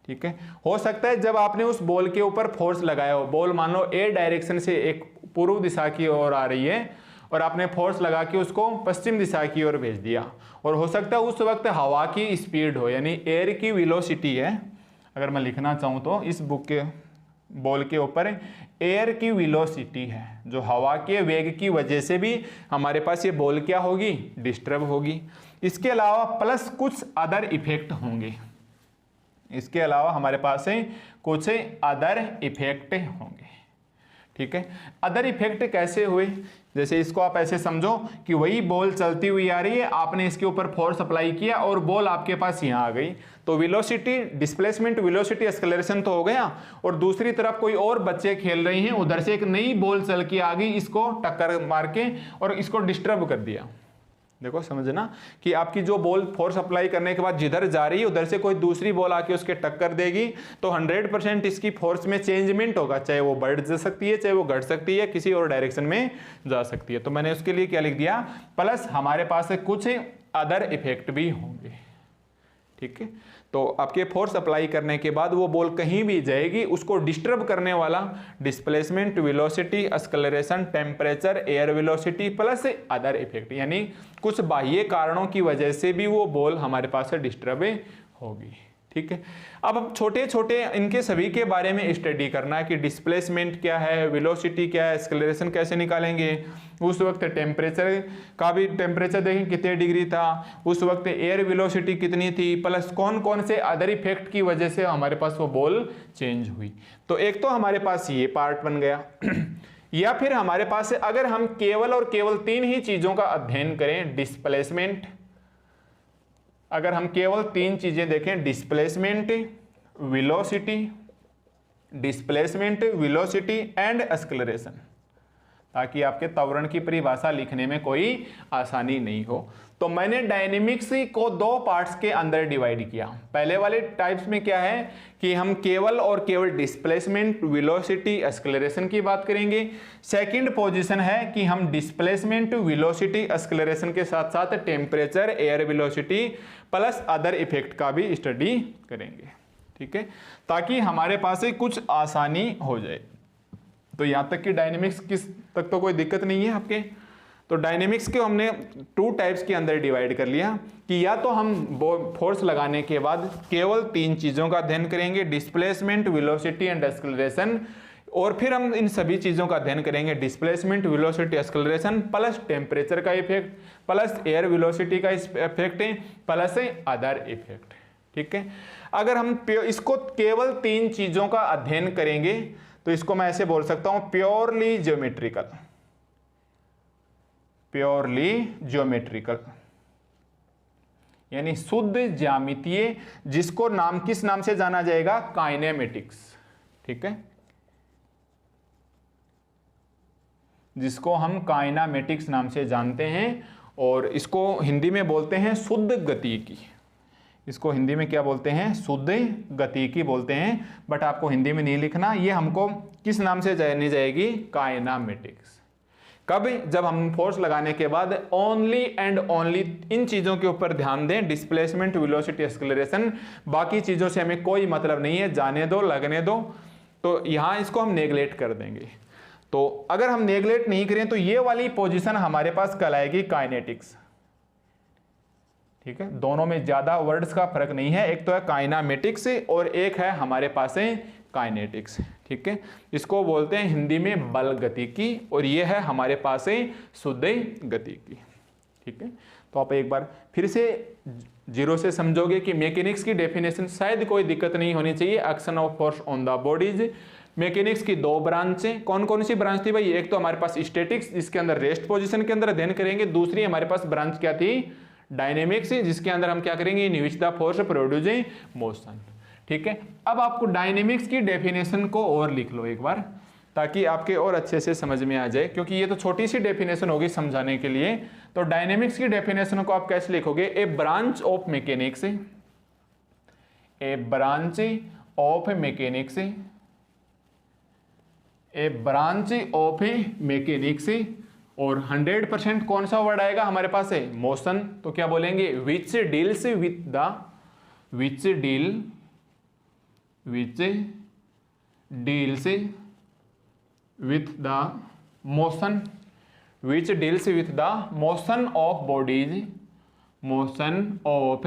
ठीक है, हो सकता है जब आपने उस बॉल के ऊपर फोर्स लगाया हो, बॉल मान लो ए डायरेक्शन से एक पूर्व दिशा की ओर आ रही है और आपने फोर्स लगा के उसको पश्चिम दिशा की ओर भेज दिया, और हो सकता है उस वक्त हवा की स्पीड हो, यानी एयर की वेलोसिटी है, अगर मैं लिखना चाहूँ तो इस बुक के बॉल के ऊपर एयर की वेलोसिटी है, जो हवा के वेग की वजह से भी हमारे पास ये बॉल क्या होगी, डिस्टर्ब होगी। इसके अलावा प्लस कुछ अदर इफेक्ट होंगे, इसके अलावा हमारे पास कुछ अदर इफेक्ट होंगे। ठीक है, अदर इफेक्ट कैसे हुए, जैसे इसको आप ऐसे समझो कि वही बॉल चलती हुई आ रही है, आपने इसके ऊपर फोर्स अप्लाई किया और बॉल आपके पास यहाँ आ गई, तो वेलोसिटी, डिस्प्लेसमेंट, वेलोसिटी, एक्सेलरेशन तो हो गया, और दूसरी तरफ कोई और बच्चे खेल रहे हैं, उधर से एक नई बॉल चल के आ गई, इसको टक्कर मार के और इसको डिस्टर्ब कर दिया। देखो समझना कि आपकी जो बॉल फोर्स अप्लाई करने के बाद जिधर जा रही है उधर से कोई दूसरी बॉल आके उसके टक्कर देगी, तो 100% इसकी फोर्स में चेंजमेंट होगा, चाहे वो बढ़ जा सकती है, चाहे वो घट सकती है, किसी और डायरेक्शन में जा सकती है। तो मैंने उसके लिए क्या लिख दिया, प्लस हमारे पास कुछ अदर इफेक्ट भी होंगे। ठीक है, तो आपके फोर्स अप्लाई करने के बाद वो बॉल कहीं भी जाएगी, उसको डिस्टर्ब करने वाला displacement, velocity, acceleration, temperature, air velocity plus other effect, यानी कुछ बाह्य कारणों की वजह से भी वो बॉल हमारे पास डिस्टर्ब होगी। ठीक है, अब छोटे छोटे इनके सभी के बारे में स्टडी करना है कि डिस्प्लेसमेंट क्या है, वेलोसिटी क्या है, एक्सेलरेशन कैसे निकालेंगे, उस वक्त टेम्परेचर का भी, टेम्परेचर देखें कितने डिग्री था, उस वक्त एयर वेलोसिटी कितनी थी, प्लस कौन कौन से अदर इफेक्ट की वजह से हमारे पास वो बॉल चेंज हुई। तो एक तो हमारे पास ये पार्ट बन गया या फिर हमारे पास अगर हम केवल और केवल 3 ही चीजों का अध्ययन करें, डिस्प्लेसमेंट, अगर हम केवल 3 चीजें देखें, displacement, velocity, displacement, velocity and acceleration, ताकि आपके त्वरण की परिभाषा लिखने में कोई आसानी नहीं हो, तो मैंने डायनेमिक्स को 2 पार्ट्स के अंदर डिवाइड किया। पहले वाले टाइप्स में क्या है कि हम केवल और केवल डिस्प्लेसमेंट, वेलोसिटी, एक्सेलरेशन की बात करेंगे। सेकंड पोजीशन है कि हम डिस्प्लेसमेंट, वेलोसिटी, एक्सेलरेशन के साथ साथ temperature, air velocity plus other effect का भी स्टडी करेंगे। ठीक है, ताकि हमारे पास कुछ आसानी हो जाए। तो यहाँ तक कि डायनेमिक्स किस तक तो कोई दिक्कत नहीं है आपके। तो डायनेमिक्स को हमने 2 टाइप्स के अंदर डिवाइड कर लिया कि या तो हम फोर्स लगाने के बाद केवल 3 चीज़ों का अध्ययन करेंगे, डिस्प्लेसमेंट, वेलोसिटी एंड एक्सेलरेशन, और फिर हम इन सभी चीज़ों का अध्ययन करेंगे, displacement, velocity, acceleration plus temperature का इफेक्ट प्लस एयर वेलोसिटी का इफेक्ट प्लस अदर इफेक्ट। ठीक है, अगर हम इसको केवल 3 चीज़ों का अध्ययन करेंगे तो इसको मैं ऐसे बोल सकता हूं, प्योरली ज्योमेट्रिकल, प्योरली ज्योमेट्रिकल यानी शुद्ध ज्यामितीय, जिसको नाम किस नाम से जाना जाएगा, काइनेमेटिक्स। ठीक है, जिसको हम काइनामेटिक्स नाम से जानते हैं, और इसको हिंदी में बोलते हैं शुद्ध गतिकी। इसको हिंदी में क्या बोलते हैं? शुद्ध गतिकी बोलते हैं, बट आपको हिंदी में नहीं लिखना, ये हमको किस नाम से जानी जाएगी? काइनामेटिक्स। कब? जब हम फोर्स लगाने के बाद ओनली एंड ओनली इन चीजों के ऊपर ध्यान दें, डिस्प्लेसमेंट, वेलोसिटी, एक्सेलरेशन, बाकी चीजों से हमें कोई मतलब नहीं है, जाने दो, लगने दो, तो यहां इसको हम नेगलेक्ट कर देंगे। तो अगर हम नेगलेक्ट नहीं करें तो ये वाली पोजीशन हमारे पास कहलाएगी काइनेटिक्स। ठीक है, दोनों में ज्यादा वर्ड्स का फर्क नहीं है, एक तो है काइनामेटिक्स और एक है हमारे पास है काइनेटिक्स। ठीक है, इसको बोलते हैं हिंदी में बल गतिकी, और ये है हमारे पास है शुद्ध गतिकी। ठीक है, तो आप एक बार फिर से जीरो से समझोगे कि मैकेनिक्स की डेफिनेशन शायद कोई दिक्कत नहीं होनी चाहिए। Action of force on the bodies. Mechanics की दो ब्रांचें, कौन कौन सी ब्रांच थी भाई? एक तो हमारे पास स्टैटिक्स, जिसके अंदर रेस्ट पोजीशन के अंदर अध्ययन करेंगे। दूसरी हमारे पास ब्रांच क्या थी? डायनेमिक्स, जिसके अंदर हम क्या करेंगे? In which the force producing motion. ठीक है, अब आपको डायनेमिक्स की डेफिनेशन को और लिख लो एक बार, ताकि आपके और अच्छे से समझ में आ जाए, क्योंकि ये तो छोटी सी डेफिनेशन होगी समझाने के लिए। तो डायनेमिक्स की डेफिनेशन को आप कैसे लिखोगे? A branch of mechanics, a branch of mechanics, a branch of mechanics, और 100% कौन सा वर्ड आएगा हमारे पास है? मोशन। तो क्या बोलेंगे? Which deals with the, which deals with the motion, which deals with the motion of bodies, motion of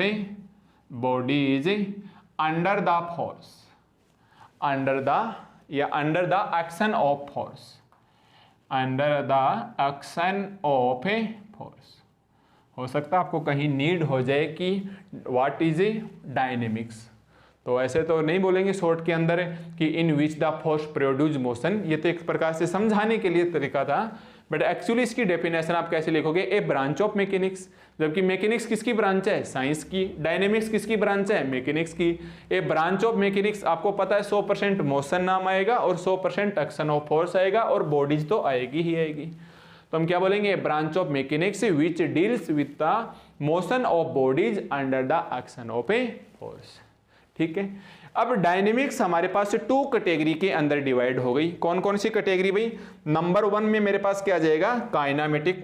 bodies under the force, under the या under the action of force, under the action of force। हो सकता है आपको कहीं need हो जाए कि what is dynamics, तो ऐसे तो नहीं बोलेंगे शॉर्ट के अंदर कि in which the force produce motion. ये तो एक प्रकार से समझाने के लिए तरीका था, बट एक्चुअली इसकी डेफिनेशन आप कैसे लिखोगे? A branch of mechanics. जबकि मैकेनिक्स किसकी ब्रांच है? साइंस की। डायनेमिक्स किसकी ब्रांच है? मैकेनिक्स की। ए ब्रांच ऑफ मैकेनिक्स, आपको पता है 100% मोशन नाम आएगा और 100% एक्शन ऑफ फोर्स आएगा, और बॉडीज तो आएगी ही आएगी। तो हम क्या बोलेंगे? Branch of mechanics which deals with the motion of bodies under the action of a force. ठीक है, अब डायनेमिक्स हमारे पास 2 कैटेगरी के अंदर डिवाइड हो गई। कौन कौन सी कैटेगरी भाई? नंबर 1 में मेरे पास क्या आ जाएगा? काइनामेटिक,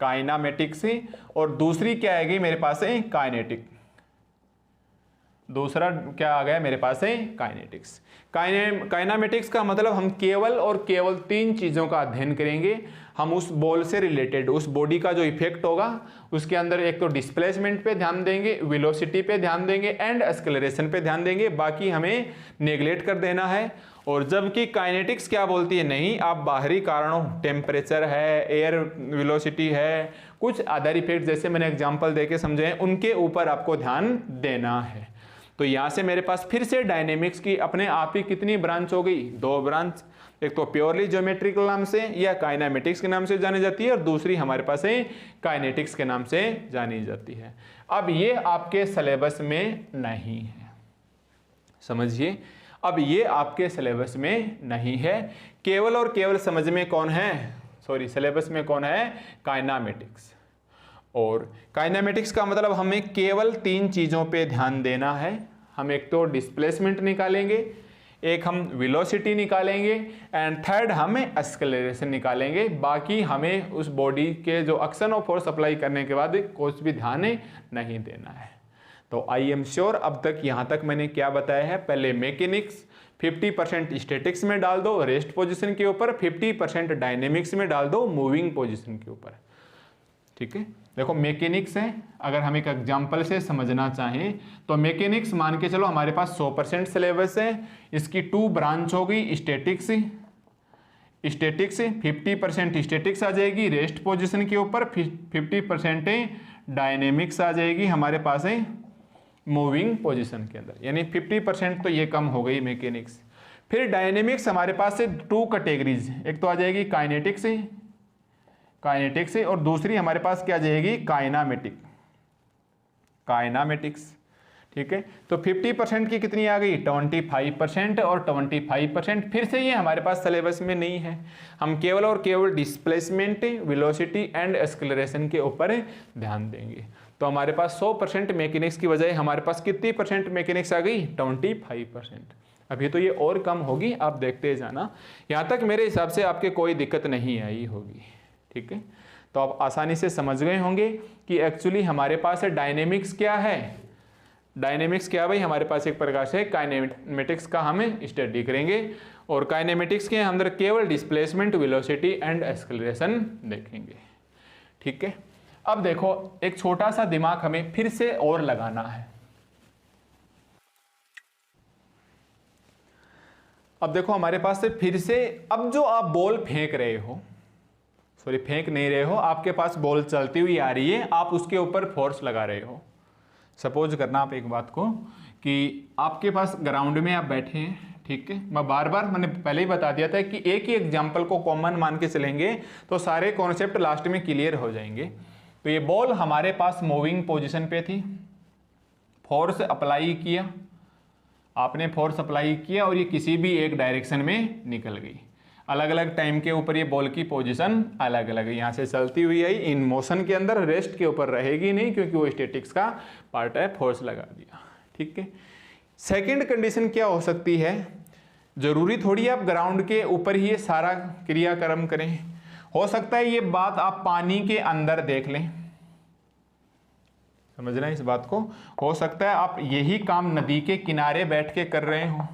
काइनामेटिक्स, और दूसरी क्या आएगी मेरे पास है? काइनेटिक। दूसरा क्या आ गया मेरे पास है? काइनेटिक्स। काइनामेटिक्स का मतलब हम केवल और केवल 3 चीजों का अध्ययन करेंगे। हम उस बॉल से रिलेटेड, उस बॉडी का जो इफेक्ट होगा उसके अंदर एक तो डिस्प्लेसमेंट पे ध्यान देंगे, वेलोसिटी पे ध्यान देंगे, एंड एक्सेलरेशन पे ध्यान देंगे। बाकी हमें नेग्लेक्ट कर देना है। और जबकि काइनेटिक्स क्या बोलती है? नहीं, आप बाहरी कारणों, टेम्परेचर है, एयर वेलोसिटी है, कुछ अदर इफेक्ट जैसे मैंने एग्जांपल देके समझे, उनके ऊपर आपको ध्यान देना है। तो यहां से मेरे पास फिर से डायनेमिक्स की अपने आप ही कितनी ब्रांच हो गई? 2 ब्रांच। एक तो प्योरली ज्योमेट्रिकल नाम से या काइनामेटिक्स के नाम से जानी जाती है, और दूसरी हमारे पास है काइनेटिक्स के नाम से जानी जाती है। अब ये आपके सिलेबस में नहीं है, समझिए, अब ये आपके सिलेबस में नहीं है। केवल और केवल समझ में कौन है? सॉरी, सिलेबस में कौन है? काइनामेटिक्स। और काइनामेटिक्स का मतलब हमें केवल 3 चीजों पे ध्यान देना है। हम एक तो डिस्प्लेसमेंट निकालेंगे, एक हम वेलोसिटी निकालेंगे, एंड थर्ड हमें एक्सेलरेशन निकालेंगे। बाकी हमें उस बॉडी के जो एक्शन ऑफ फोर्स अप्लाई करने के बाद कुछ भी ध्यान नहीं देना है। तो आई एम श्योर अब तक यहाँ तक मैंने क्या बताया है? पहले मैकेनिक्स 50% स्टैटिक्स में डाल दो रेस्ट पोजीशन के ऊपर, 50% डायनेमिक्स में डाल दो मूविंग पोजीशन के ऊपर। ठीक है, देखो मैकेनिक्स है, अगर हम एक एग्जांपल से समझना चाहें तो मैकेनिक्स मान के चलो हमारे पास 100% सिलेबस है। इसकी 2 ब्रांच हो गई, स्टैटिक्स, 50% स्टैटिक्स आ जाएगी रेस्ट पोजीशन के ऊपर, 50% डायनेमिक्स आ जाएगी हमारे पास है मूविंग पोजीशन के अंदर, यानी 50% तो ये कम हो गई मैकेनिक्स। फिर डायनेमिक्स हमारे पास से 2 कैटेगरीज, एक तो आ जाएगी काइनेटिक्स, और दूसरी हमारे पास क्या आ जाएगी? काइनामेटिक्स। ठीक है, तो 50% की कितनी आ गई 25% और 25%। फिर से ये हमारे पास सिलेबस में नहीं है, हम केवल और केवल डिस्प्लेसमेंट, वेलोसिटी एंड एक्सेलरेशन के ऊपर ध्यान देंगे। तो हमारे पास 100% मैकेनिक्स की बजाय हमारे पास कितनी परसेंट मैकेनिक्स आ गई 25%। अभी तो ये और कम होगी, आप देखते जाना, यहाँ तक मेरे हिसाब से आपके कोई दिक्कत नहीं आई होगी। ठीक है, तो आप आसानी से समझ गए होंगे कि एक्चुअली हमारे पास डायनेमिक्स क्या है। डायनेमिक्स क्या भाई, हमारे पास एक प्रकार से काइनेमेटिक्स का हमें स्टडी करेंगे, और काइनेमेटिक्स के अंदर केवल डिस्प्लेसमेंट, वेलोसिटी एंड एक्सेलरेशन देखेंगे। ठीक है, अब देखो एक छोटा सा दिमाग हमें फिर से और लगाना है। अब देखो हमारे पास से फिर से, अब जो आप बॉल फेंक रहे हो, सॉरी फेंक नहीं रहे हो, आपके पास बॉल चलती हुई आ रही है, आप उसके ऊपर फोर्स लगा रहे हो। सपोज करना आप एक बात को कि आपके पास ग्राउंड में आप बैठे हैं, ठीक है, मैं बार बार मैंने पहले ही बता दिया था कि एक ही एग्जाम्पल को कॉमन मान के चलेंगे तो सारे कॉन्सेप्ट लास्ट में क्लियर हो जाएंगे। तो ये बॉल हमारे पास मूविंग पोजीशन पे थी, फोर्स अप्लाई किया, आपने फोर्स अप्लाई किया और ये किसी भी एक डायरेक्शन में निकल गई। अलग अलग टाइम के ऊपर ये बॉल की पोजीशन अलग अलग है, यहाँ से चलती हुई आई, इन मोशन के अंदर रेस्ट के ऊपर रहेगी नहीं क्योंकि वो स्टैटिक्स का पार्ट है, फोर्स लगा दिया। ठीक है, सेकंड कंडीशन क्या हो सकती है, जरूरी थोड़ी आप ग्राउंड के ऊपर ही ये सारा क्रियाक्रम करें, हो सकता है ये बात आप पानी के अंदर देख लें, समझना इस बात को, हो सकता है आप यही काम नदी के किनारे बैठ के कर रहे हो,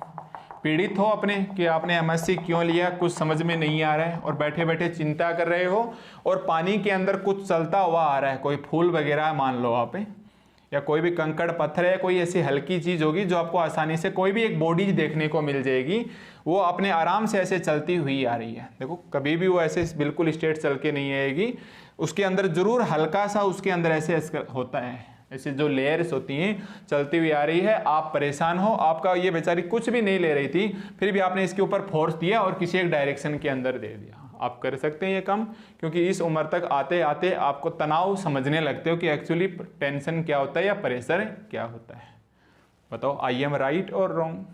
पीड़ित हो अपने कि आपने एमएससी क्यों लिया, कुछ समझ में नहीं आ रहा है और बैठे बैठे चिंता कर रहे हो, और पानी के अंदर कुछ चलता हुआ आ रहा है, कोई फूल वगैरह मान लो आप, या कोई भी कंकड़ पत्थर है, कोई ऐसी हल्की चीज़ होगी जो आपको आसानी से कोई भी एक बॉडी देखने को मिल जाएगी, वो अपने आराम से ऐसे चलती हुई आ रही है। देखो कभी भी वो ऐसे बिल्कुल स्ट्रेट चल के नहीं आएगी, उसके अंदर जरूर हल्का सा उसके अंदर ऐसे होता है, ऐसे जो लेयर्स होती हैं चलती हुई आ रही है। आप परेशान हो, आपका ये बेचारी कुछ भी नहीं ले रही थी, फिर भी आपने इसके ऊपर फोर्स दिया और किसी एक डायरेक्शन के अंदर दे दिया। आप कर सकते हैं ये काम, क्योंकि इस उम्र तक आते आते आपको तनाव समझने लगते हो कि एक्चुअली टेंशन क्या होता है या प्रेशर क्या होता है। बताओ, आई एम राइट और रॉन्ग,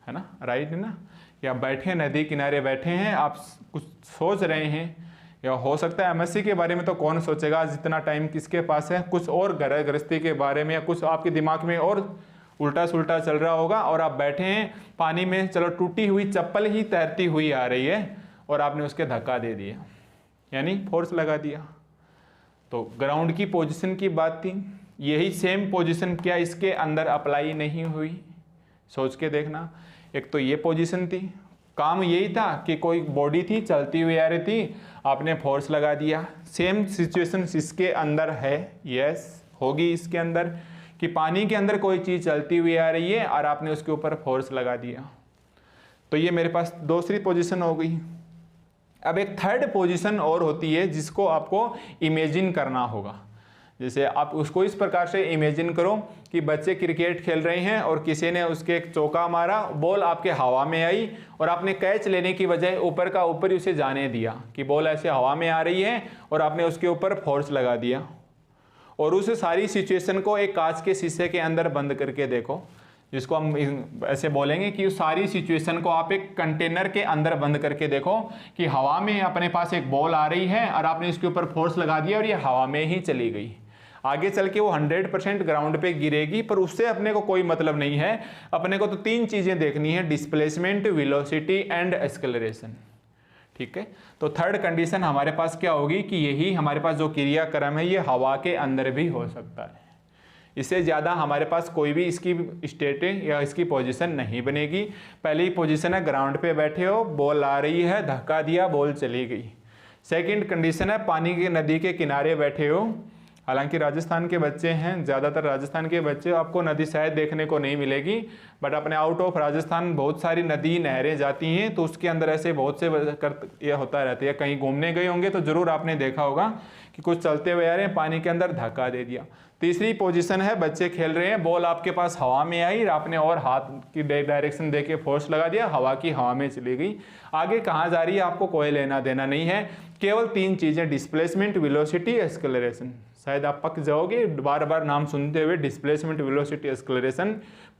है ना, राइट है ना। या बैठे नदी किनारे बैठे हैं, आप कुछ सोच रहे हैं, या हो सकता है एमएससी के बारे में तो कौन सोचेगा, जितना टाइम किसके पास है, कुछ और घर गृहस्थी के बारे में या कुछ आपके दिमाग में और उल्टा सुल्टा चल रहा होगा, और आप बैठे हैं पानी में, चलो टूटी हुई चप्पल ही तैरती हुई आ रही है और आपने उसके धक्का दे दिया, यानी फोर्स लगा दिया। तो ग्राउंड की पोजीशन की बात थी, यही सेम पोजीशन क्या इसके अंदर अप्लाई नहीं हुई, सोच के देखना। एक तो ये पोजीशन थी, काम यही था कि कोई बॉडी थी चलती हुई आ रही थी, आपने फोर्स लगा दिया। सेम सिचुएशन इसके अंदर है, यस होगी इसके अंदर, कि पानी के अंदर कोई चीज़ चलती हुई आ रही है और आपने उसके ऊपर फोर्स लगा दिया। तो ये मेरे पास दूसरी पोजीशन हो गई। अब एक थर्ड पोजीशन और होती है जिसको आपको इमेजिन करना होगा। जैसे आप उसको इस प्रकार से इमेजिन करो कि बच्चे क्रिकेट खेल रहे हैं और किसी ने उसके एक चौका मारा, बॉल आपके हवा में आई और आपने कैच लेने की बजाय ऊपर का ऊपर ही उसे जाने दिया कि बॉल ऐसे हवा में आ रही है, और आपने उसके ऊपर फोर्स लगा दिया। और उस सारी सिचुएशन को एक कांच के शीशे के अंदर बंद करके देखो, जिसको हम ऐसे बोलेंगे कि उस सारी सिचुएशन को आप एक कंटेनर के अंदर बंद करके देखो कि हवा में अपने पास एक बॉल आ रही है और आपने इसके ऊपर फोर्स लगा दिया और ये हवा में ही चली गई। आगे चल के वो 100% ग्राउंड पे गिरेगी, पर उससे अपने को कोई मतलब नहीं है। अपने को तो तीन चीजें देखनी है, डिस्प्लेसमेंट, वेलोसिटी एंड एक्सेलरेशन। ठीक है, तो थर्ड कंडीशन हमारे पास क्या होगी कि यही हमारे पास जो क्रियाक्रम है ये हवा के अंदर भी हो सकता है। इससे ज़्यादा हमारे पास कोई भी इसकी स्टेट या इसकी पोजीशन नहीं बनेगी। पहली पोजीशन है ग्राउंड पे बैठे हो, बॉल आ रही है, धक्का दिया, बॉल चली गई। सेकंड कंडीशन है पानी के नदी के किनारे बैठे हो, हालांकि राजस्थान के बच्चे हैं, ज़्यादातर राजस्थान के बच्चे, आपको नदी शायद देखने को नहीं मिलेगी, बट अपने आउट ऑफ राजस्थान बहुत सारी नदी नहरें जाती हैं, तो उसके अंदर ऐसे बहुत से ये होता रहता है। कहीं घूमने गए होंगे तो ज़रूर आपने देखा होगा कि कुछ चलते हुए आ रहे हैं, पानी के अंदर धक्का दे दिया। तीसरी पोजीशन है बच्चे खेल रहे हैं, बॉल आपके पास हवा में आई, आपने और हाथ की डायरेक्शन दे के फोर्स लगा दिया, हवा की हवा में चली गई। आगे कहाँ जा रही है आपको कोई लेना देना नहीं है, केवल तीन चीज़ें, डिस्प्लेसमेंट, वेलोसिटी, एक्सेलरेशन। शायद आप पक जाओगे बार बार नाम सुनते हुए, डिस्प्लेसमेंट, वेलोसिटी, एक्सेलरेशन,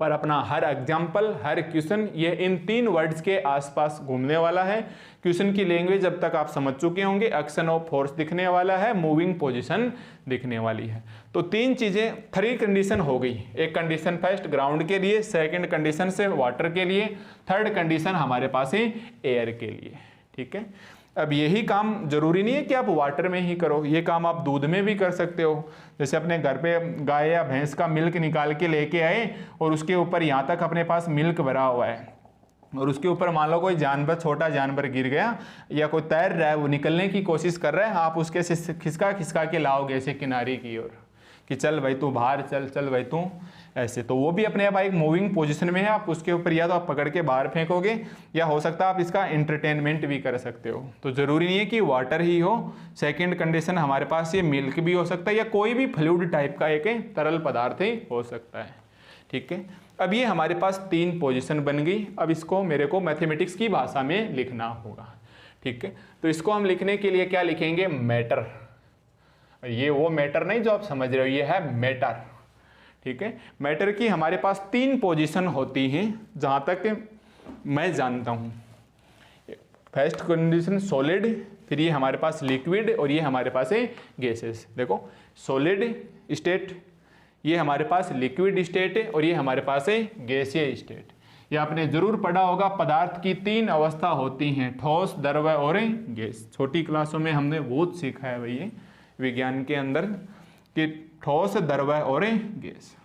पर अपना हर एग्जाम्पल, हर क्वेश्चन ये इन 3 वर्ड्स के आसपास घूमने वाला है। क्वेश्चन की लैंग्वेज अब तक आप समझ चुके होंगे। एक्शन ऑफ फोर्स दिखने वाला है, मूविंग पोजीशन दिखने वाली है। तो 3 चीजें, 3 कंडीशन हो गई। एक कंडीशन फर्स्ट ग्राउंड के लिए, सेकंड कंडीशन से वाटर के लिए, थर्ड कंडीशन हमारे पास है एयर के लिए। ठीक है, अब यही काम जरूरी नहीं है कि आप वाटर में ही करो, ये काम आप दूध में भी कर सकते हो। जैसे अपने घर पे गाय या भैंस का मिल्क निकाल के लेके आए और उसके ऊपर यहाँ तक अपने पास मिल्क भरा हुआ है और उसके ऊपर मान लो कोई जानवर, छोटा जानवर गिर गया या कोई तैर रहा है, वो निकलने की कोशिश कर रहा है, आप उसके खिसका खिसका के लाओगे ऐसे किनारे की ओर कि चल भाई तू बाहर चल, चल भाई तू ऐसे, तो वो भी अपने आप एक मूविंग पोजीशन में है। आप उसके ऊपर या तो आप पकड़ के बाहर फेंकोगे या हो सकता है आप इसका एंटरटेनमेंट भी कर सकते हो। तो जरूरी नहीं है कि वाटर ही हो। सेकंड कंडीशन हमारे पास ये मिल्क भी हो सकता है या कोई भी फ्लूइड टाइप का एक तरल पदार्थ ही हो सकता है। ठीक है, अब ये हमारे पास 3 पोजीशन बन गई। अब इसको मेरे को मैथमेटिक्स की भाषा में लिखना होगा। ठीक है, तो इसको हम लिखने के लिए क्या लिखेंगे, मैटर। ये वो मैटर नहीं जो आप समझ रहे हो, ये है मैटर। ठीक है, मैटर की हमारे पास 3 पोजीशन होती हैं जहां तक मैं जानता हूं। फर्स्ट कंडीशन सॉलिड, फिर ये हमारे पास लिक्विड और ये हमारे पास है गैसेस। देखो सॉलिड स्टेट, ये हमारे पास लिक्विड स्टेट है और ये हमारे पास है गैसीय स्टेट। ये आपने जरूर पढ़ा होगा, पदार्थ की 3 अवस्था होती हैं, ठोस, द्रव और गैस। छोटी क्लासों में हमने बहुत सीखा है भैया विज्ञान के अंदर कि ठोस, द्रव और गैस।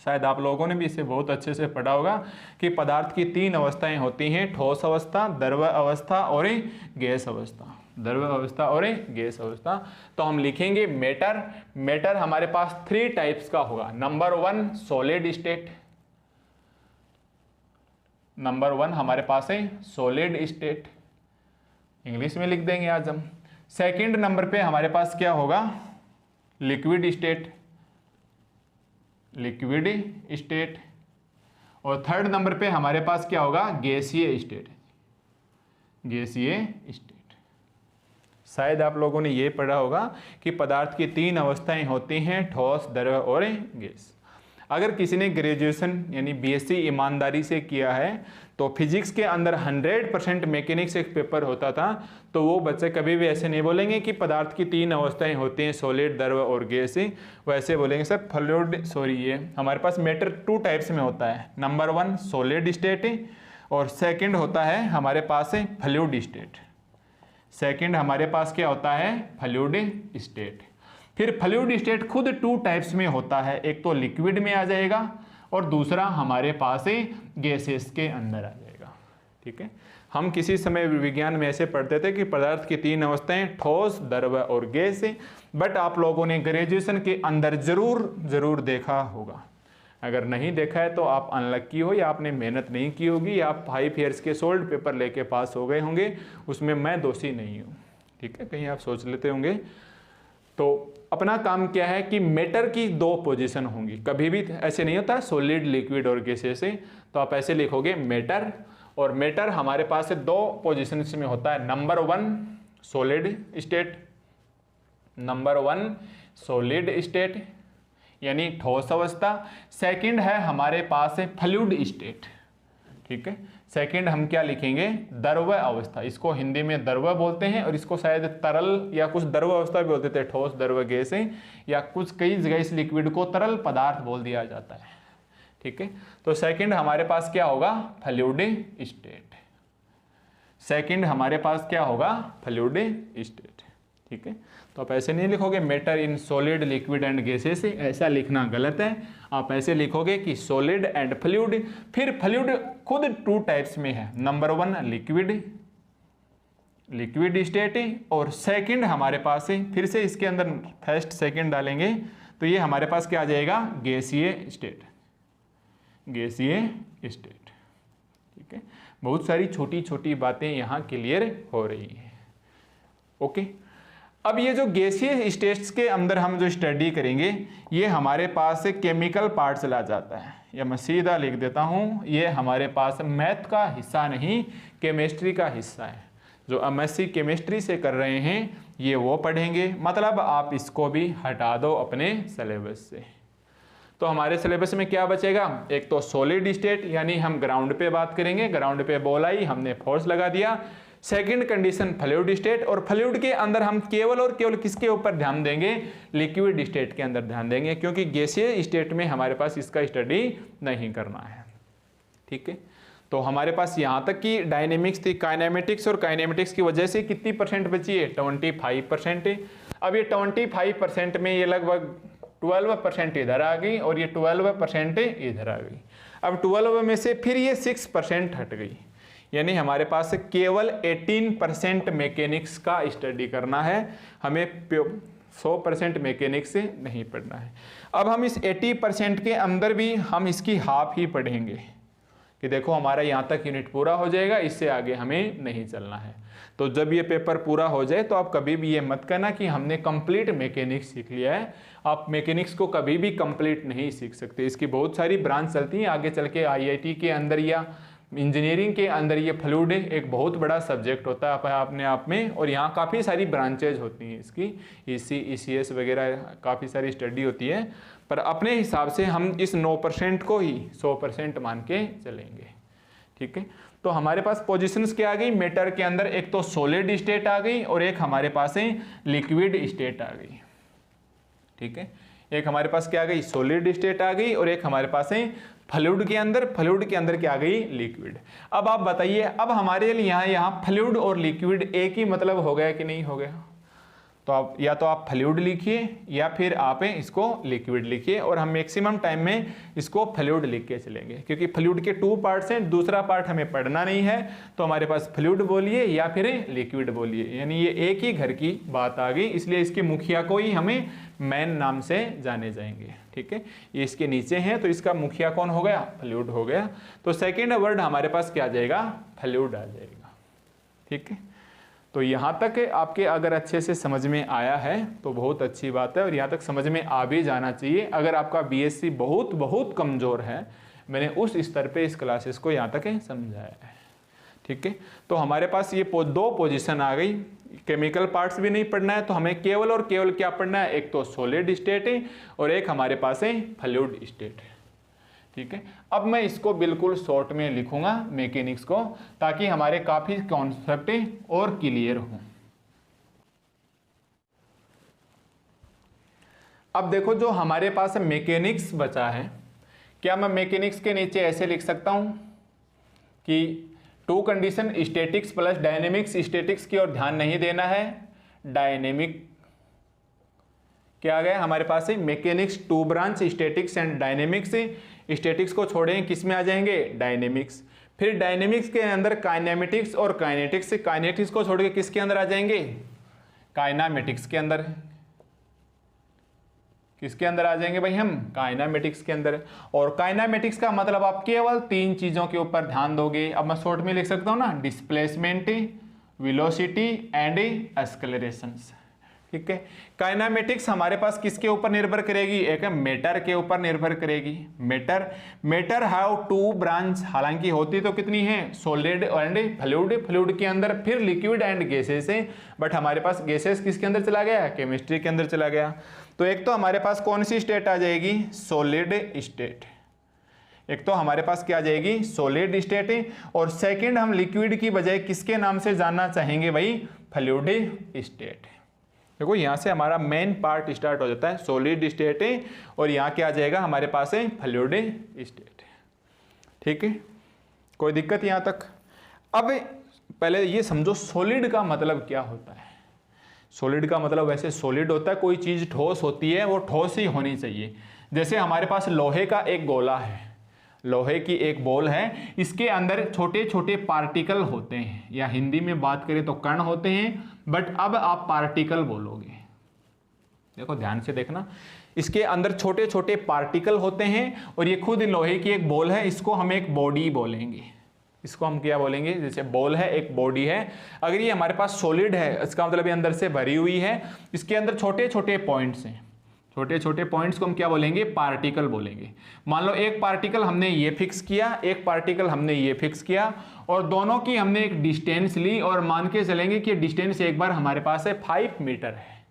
शायद आप लोगों ने भी इसे बहुत अच्छे से पढ़ा होगा कि पदार्थ की 3 अवस्थाएं होती हैं, ठोस अवस्था, द्रव अवस्था और गैस अवस्था। द्रव अवस्था और गैस अवस्था। तो हम लिखेंगे मैटर। मैटर हमारे पास 3 टाइप्स का होगा। नंबर 1 सॉलिड स्टेट, नंबर 1 हमारे पास है सॉलिड स्टेट, इंग्लिश में लिख देंगे आज हम। सेकंड नंबर पे हमारे पास क्या होगा, लिक्विड स्टेट, लिक्विड स्टेट। और थर्ड नंबर पे हमारे पास क्या होगा, गैसीय स्टेट, गैसीय स्टेट। शायद आप लोगों ने ये पढ़ा होगा कि पदार्थ की 3 अवस्थाएं होती हैं, ठोस, द्रव और गैस। अगर किसी ने ग्रेजुएशन यानी बीएससी ईमानदारी से किया है तो फिजिक्स के अंदर 100% मैकेनिक्स एक पेपर होता था, तो वो बच्चे कभी भी ऐसे नहीं बोलेंगे कि पदार्थ की 3 अवस्थाएं होती हैं, सॉलिड, द्रव और गैस। वैसे बोलेंगे सर फ्लूइड, सॉरी ये हमारे पास मैटर 2 टाइप्स में होता है। नंबर 1 सॉलिड स्टेट और सेकंड होता है हमारे पास है फ्लूइड स्टेट। सेकंड हमारे पास क्या होता है, फ्लूइड स्टेट। फिर फ्लूइड स्टेट खुद 2 टाइप्स में होता है, एक तो लिक्विड में आ जाएगा और दूसरा हमारे पास है गैसेस के अंदर आ जाएगा। ठीक है, हम किसी समय विज्ञान में ऐसे पढ़ते थे कि पदार्थ की 3 अवस्थाएं, ठोस, द्रव और गैस। बट आप लोगों ने ग्रेजुएशन के अंदर जरूर देखा होगा। अगर नहीं देखा है तो आप अनलक्की हो या आपने मेहनत नहीं की होगी या आप 5 ईयर्स के सोल्ड पेपर लेके पास हो गए होंगे, उसमें मैं दोषी नहीं हूँ। ठीक है, कहीं आप सोच लेते होंगे। तो अपना काम क्या है कि मैटर की 2 पोजीशन होंगी। कभी भी ऐसे नहीं होता सॉलिड, लिक्विड और गैसेस से, तो आप ऐसे लिखोगे मैटर। और मैटर हमारे पास 2 पोजीशंस में होता है। Number 1 solid state, number 1 solid state यानी ठोस अवस्था। सेकंड है हमारे पास है फ्लूइड स्टेट। ठीक है, सेकंड हम क्या लिखेंगे, द्रव अवस्था। इसको हिंदी में द्रव बोलते हैं और इसको शायद तरल या कुछ द्रव अवस्था भी बोलते थे, ठोस, द्रव, गैस, या कुछ कई जगह इस लिक्विड को तरल पदार्थ बोल दिया जाता है। ठीक है, तो सेकंड हमारे पास क्या होगा, फ्लूइड स्टेट। सेकंड हमारे पास क्या होगा, फ्लूइड स्टेट। ठीक है, तो आप ऐसे नहीं लिखोगे matter in solid, liquid and gases, ऐसा लिखना गलत है। आप ऐसे लिखोगे कि सॉलिड एंड फ्लूइड। फिर फ्लूइड खुद 2 टाइप्स में है। नंबर 1 लिक्विड, लिक्विड स्टेट और सेकंड हमारे पास है, फिर से इसके अंदर फर्स्ट सेकंड डालेंगे तो ये हमारे पास क्या आ जाएगा, गैसीय स्टेट, गैसीय स्टेट। ठीक है, बहुत सारी छोटी छोटी बातें यहाँ क्लियर हो रही है। ओके, अब ये जो गैसीय स्टेट्स के अंदर हम जो स्टडी करेंगे ये हमारे पास से केमिकल पार्ट चला जाता है, या मैं सीधा लिख देता हूँ, ये हमारे पास मैथ का हिस्सा नहीं, केमिस्ट्री का हिस्सा है। जो एमएससी केमिस्ट्री से कर रहे हैं ये वो पढ़ेंगे, मतलब आप इसको भी हटा दो अपने सिलेबस से। तो हमारे सिलेबस में क्या बचेगा, एक तो सॉलिड स्टेट यानी हम ग्राउंड पे बात करेंगे, ग्राउंड पे बॉल आई हमने फोर्स लगा दिया। सेकंड कंडीशन फ्लूइड स्टेट, और फ्लूइड के अंदर हम केवल और केवल किसके ऊपर ध्यान देंगे, लिक्विड स्टेट के अंदर ध्यान देंगे, क्योंकि गैसीय स्टेट में हमारे पास इसका स्टडी नहीं करना है। ठीक है, तो हमारे पास यहाँ तक की डायनेमिक्स थी, काइनेमेटिक्स, और काइनेमेटिक्स की वजह से कितनी परसेंट बची है, 25%। अब ये 25% में ये लगभग 12% इधर आ गई और ये 12% इधर आ गई। अब 12 में से फिर ये 6% हट गई, यानी हमारे पास केवल 18% मैकेनिक्स का स्टडी करना है, हमें 100% मैकेनिक्स से नहीं पढ़ना है। अब हम इस 80% के अंदर भी हम इसकी हाफ ही पढ़ेंगे कि देखो हमारा यहाँ तक यूनिट पूरा हो जाएगा, इससे आगे हमें नहीं चलना है। तो जब ये पेपर पूरा हो जाए तो आप कभी भी ये मत करना कि हमने कंप्लीट मैकेनिक्स सीख लिया है। आप मैकेनिक्स को कभी भी कंप्लीट नहीं सीख सकते, इसकी बहुत सारी ब्रांच चलती हैं आगे चल के। आईआईटी के अंदर या इंजीनियरिंग के अंदर ये फ्लूइड एक बहुत बड़ा सब्जेक्ट होता है अपने आप में, और यहाँ काफ़ी सारी ब्रांचेज होती हैं इसकी, ईसीएस वगैरह काफ़ी सारी स्टडी होती है। पर अपने हिसाब से हम इस 9% को ही 100% मान के चलेंगे। ठीक है, तो हमारे पास पोजीशंस क्या आ गई, मैटर के अंदर एक तो सॉलिड स्टेट आ गई और एक हमारे पास है लिक्विड स्टेट आ गई। ठीक है, एक हमारे पास क्या आ गई, सॉलिड स्टेट आ गई, और एक हमारे पास है फ्लूइड के अंदर क्या आ गई, लिक्विड। अब आप बताइए, अब हमारे लिए यहाँ फ्लूइड और लिक्विड एक ही मतलब हो गया कि नहीं हो गया। तो आप या तो आप फ्लूइड लिखिए या फिर आप इसको लिक्विड लिखिए, और हम मैक्सिमम टाइम में इसको फ्लूइड लिख के चलेंगे, क्योंकि फ्लूइड के 2 पार्ट्स हैं, दूसरा पार्ट हमें पढ़ना नहीं है। तो हमारे पास फ्लूइड बोलिए या फिर लिक्विड बोलिए, यानी ये एक ही घर की बात आ गई, इसलिए इसके मुखिया को ही हमें मेन नाम से जाने जाएंगे। ठीक है, ये इसके नीचे हैं तो इसका मुखिया कौन हो गया, फ्लूइड हो गया। तो सेकेंड वर्ड हमारे पास क्या आ जाएगा, फ्लूइड आ जाएगा। ठीक है, तो यहाँ तक आपके अगर अच्छे से समझ में आया है तो बहुत अच्छी बात है, और यहाँ तक समझ में आ भी जाना चाहिए। अगर आपका बीएससी बहुत बहुत कमज़ोर है, मैंने उस स्तर पे इस क्लासेस को यहाँ तक समझाया है। ठीक है, तो हमारे पास ये 2 पोजीशन आ गई। केमिकल पार्ट्स भी नहीं पढ़ना है, तो हमें केवल और केवल क्या पढ़ना है, एक तो सॉलिड स्टेट है और एक हमारे पास है फ्लूइड स्टेट है। ठीक है, अब मैं इसको बिल्कुल शॉर्ट में लिखूंगा मैकेनिक्स को, ताकि हमारे काफी कॉन्सेप्ट और क्लियर हों। अब देखो जो हमारे पास मैकेनिक्स बचा है, क्या मैं मैकेनिक्स के नीचे ऐसे लिख सकता हूं कि 2 condition statics plus dynamics, statics की ओर ध्यान नहीं देना है, डायनेमिक क्या आ गया हमारे पास है mechanics 2 branch, statics and dynamics. Statics को छोड़ें, किस में आ जाएंगे, डायनेमिक्स। फिर डायनेमिक्स के अंदर काइनेमेटिक्स और काइनेटिक्स, काइनेटिक्स को छोड़ के किसके अंदर आ जाएंगे, काइनामेटिक्स के अंदर। किसके अंदर आ जाएंगे भाई हम, काइनामेटिक्स के अंदर। और काइनामेटिक्स का मतलब आप केवल 3 चीजों के ऊपर ध्यान दोगे। अब मैं शॉर्ट में लिख सकता हूं ना, डिस्प्लेसमेंट, वेलोसिटी एंड एक्सेलरेशंस। ठीक है, काइनामेटिक्स हमारे पास किसके ऊपर निर्भर करेगी, एक मैटर के ऊपर निर्भर करेगी। मैटर हैव 2 ब्रांच, हालांकि होती तो कितनी है, सॉलिड एंड फ्लूइड। फ्लूइड के अंदर फिर लिक्विड एंड गैसेस है, बट हमारे पास गैसेस किसके अंदर चला गया, केमिस्ट्री के अंदर चला गया। तो एक तो हमारे पास कौन सी स्टेट आ जाएगी, सॉलिड स्टेट। एक तो हमारे पास क्या आ जाएगी, सॉलिड स्टेट है, और सेकंड हम लिक्विड की बजाय किसके नाम से जानना चाहेंगे भाई, फ्लूइड स्टेट। देखो यहाँ से हमारा मेन पार्ट स्टार्ट हो जाता है, सॉलिड स्टेट है, और यहाँ क्या आ जाएगा हमारे पास है, फ्लूइड स्टेट। ठीक है, कोई दिक्कत यहाँ तक। अब पहले ये समझो सॉलिड का मतलब क्या होता है। सॉलिड का मतलब वैसे सॉलिड होता है कोई चीज ठोस होती है, वो ठोस ही होनी चाहिए। जैसे हमारे पास लोहे का एक गोला है, लोहे की एक बॉल है, इसके अंदर छोटे छोटे पार्टिकल होते हैं, या हिंदी में बात करें तो कण होते हैं, बट अब आप पार्टिकल बोलोगे। देखो ध्यान से देखना, इसके अंदर छोटे छोटे पार्टिकल होते हैं, और ये खुद लोहे की एक बॉल है, इसको हम एक बॉडी बोलेंगे। इसको हम क्या बोलेंगे, जैसे बॉल है एक बॉडी है। अगर ये हमारे पास सॉलिड है, इसका मतलब ये अंदर से भरी हुई है, इसके अंदर छोटे छोटे पॉइंट्स हैं, छोटे छोटे पॉइंट्स को हम क्या बोलेंगे, पार्टिकल बोलेंगे। मान लो एक पार्टिकल हमने ये फिक्स किया, एक पार्टिकल हमने ये फिक्स किया, और दोनों की हमने एक डिस्टेंस ली और मान के चलेंगे कि डिस्टेंस एक बार हमारे पास है 5 मीटर है,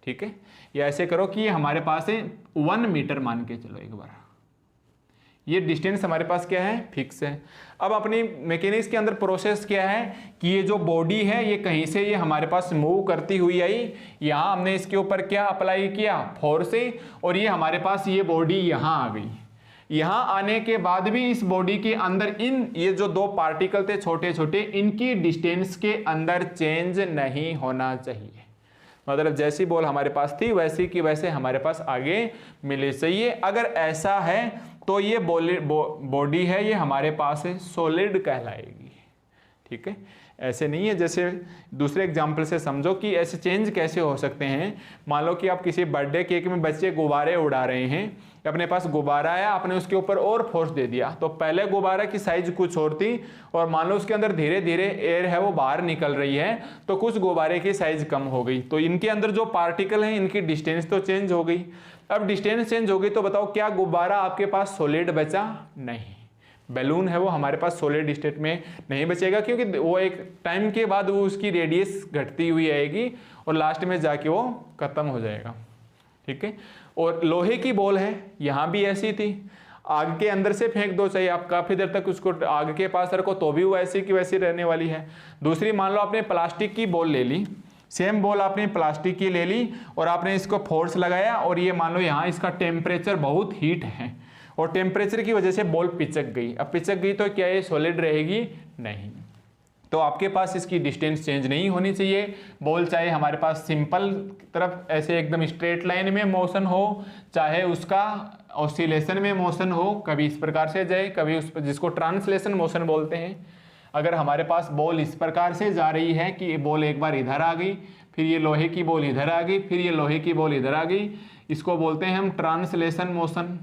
ठीक है। या ऐसे करो कि हमारे पास है 1 मीटर मान के चलो एक बार, ये डिस्टेंस हमारे पास क्या है, फिक्स है। अब अपनी मैकेनिक्स के अंदर प्रोसेस क्या है कि ये जो बॉडी है ये कहीं से ये हमारे पास मूव करती हुई आई, यहाँ हमने इसके ऊपर क्या अप्लाई किया, फोर्स, और ये हमारे पास ये बॉडी यहाँ आ गई। यहाँ आने के बाद भी इस बॉडी के अंदर ये जो दो पार्टिकल थे छोटे छोटे, इनकी डिस्टेंस के अंदर चेंज नहीं होना चाहिए। मतलब जैसी बॉल हमारे पास थी वैसी की वैसे हमारे पास आगे मिलनी चाहिए। अगर ऐसा है तो ये बॉडी है ये हमारे पास है सॉलिड कहलाएगी, ठीक है। ऐसे नहीं है, जैसे दूसरे एग्जाम्पल से समझो कि ऐसे चेंज कैसे हो सकते हैं। मान लो कि आप किसी बर्थडे केक में बच्चे गुब्बारे उड़ा रहे हैं, अपने पास गुब्बारा आया, आपने उसके ऊपर और फोर्स दे दिया, तो पहले गुब्बारा की साइज कुछ और थी और मान लो उसके अंदर धीरे धीरे एयर है वो बाहर निकल रही है, तो कुछ गुब्बारे की साइज कम हो गई, तो इनके अंदर जो पार्टिकल हैं इनकी डिस्टेंस तो चेंज हो गई। अब डिस्टेंस चेंज हो गई तो बताओ क्या गुब्बारा आपके पास सॉलिड बचा? नहीं, बैलून है वो हमारे पास सॉलिड स्टेट में नहीं बचेगा, क्योंकि वो एक टाइम के बाद वो उसकी रेडियस घटती हुई आएगी और लास्ट में जाके वो खत्म हो जाएगा, ठीक है। और लोहे की बॉल है, यहाँ भी ऐसी थी, आग के अंदर से फेंक दो, चाहे आप काफी देर तक उसको आग के पास रखो तो भी वो ऐसी की वैसी रहने वाली है। दूसरी मान लो आपने प्लास्टिक की बॉल ले ली, सेम बॉल आपने प्लास्टिक की ले ली और आपने इसको फोर्स लगाया और ये मान लो यहाँ इसका टेम्परेचर बहुत हीट है और टेम्परेचर की वजह से बॉल पिचक गई। अब पिचक गई तो क्या ये सॉलिड रहेगी? नहीं। तो आपके पास इसकी डिस्टेंस चेंज नहीं होनी चाहिए। बॉल चाहे हमारे पास सिंपल तरफ ऐसे एकदम स्ट्रेट लाइन में मोशन हो, चाहे उसका ऑसिलेशन में मोशन हो, कभी इस प्रकार से जाए, कभी उस जिसको ट्रांसलेशन मोशन बोलते हैं। अगर हमारे पास बॉल इस प्रकार से जा रही है कि ये बॉल एक बार इधर आ गई, फिर ये लोहे की बॉल इधर आ गई, फिर ये लोहे की बॉल इधर आ गई, इसको बोलते हैं हम ट्रांसलेशन मोशन।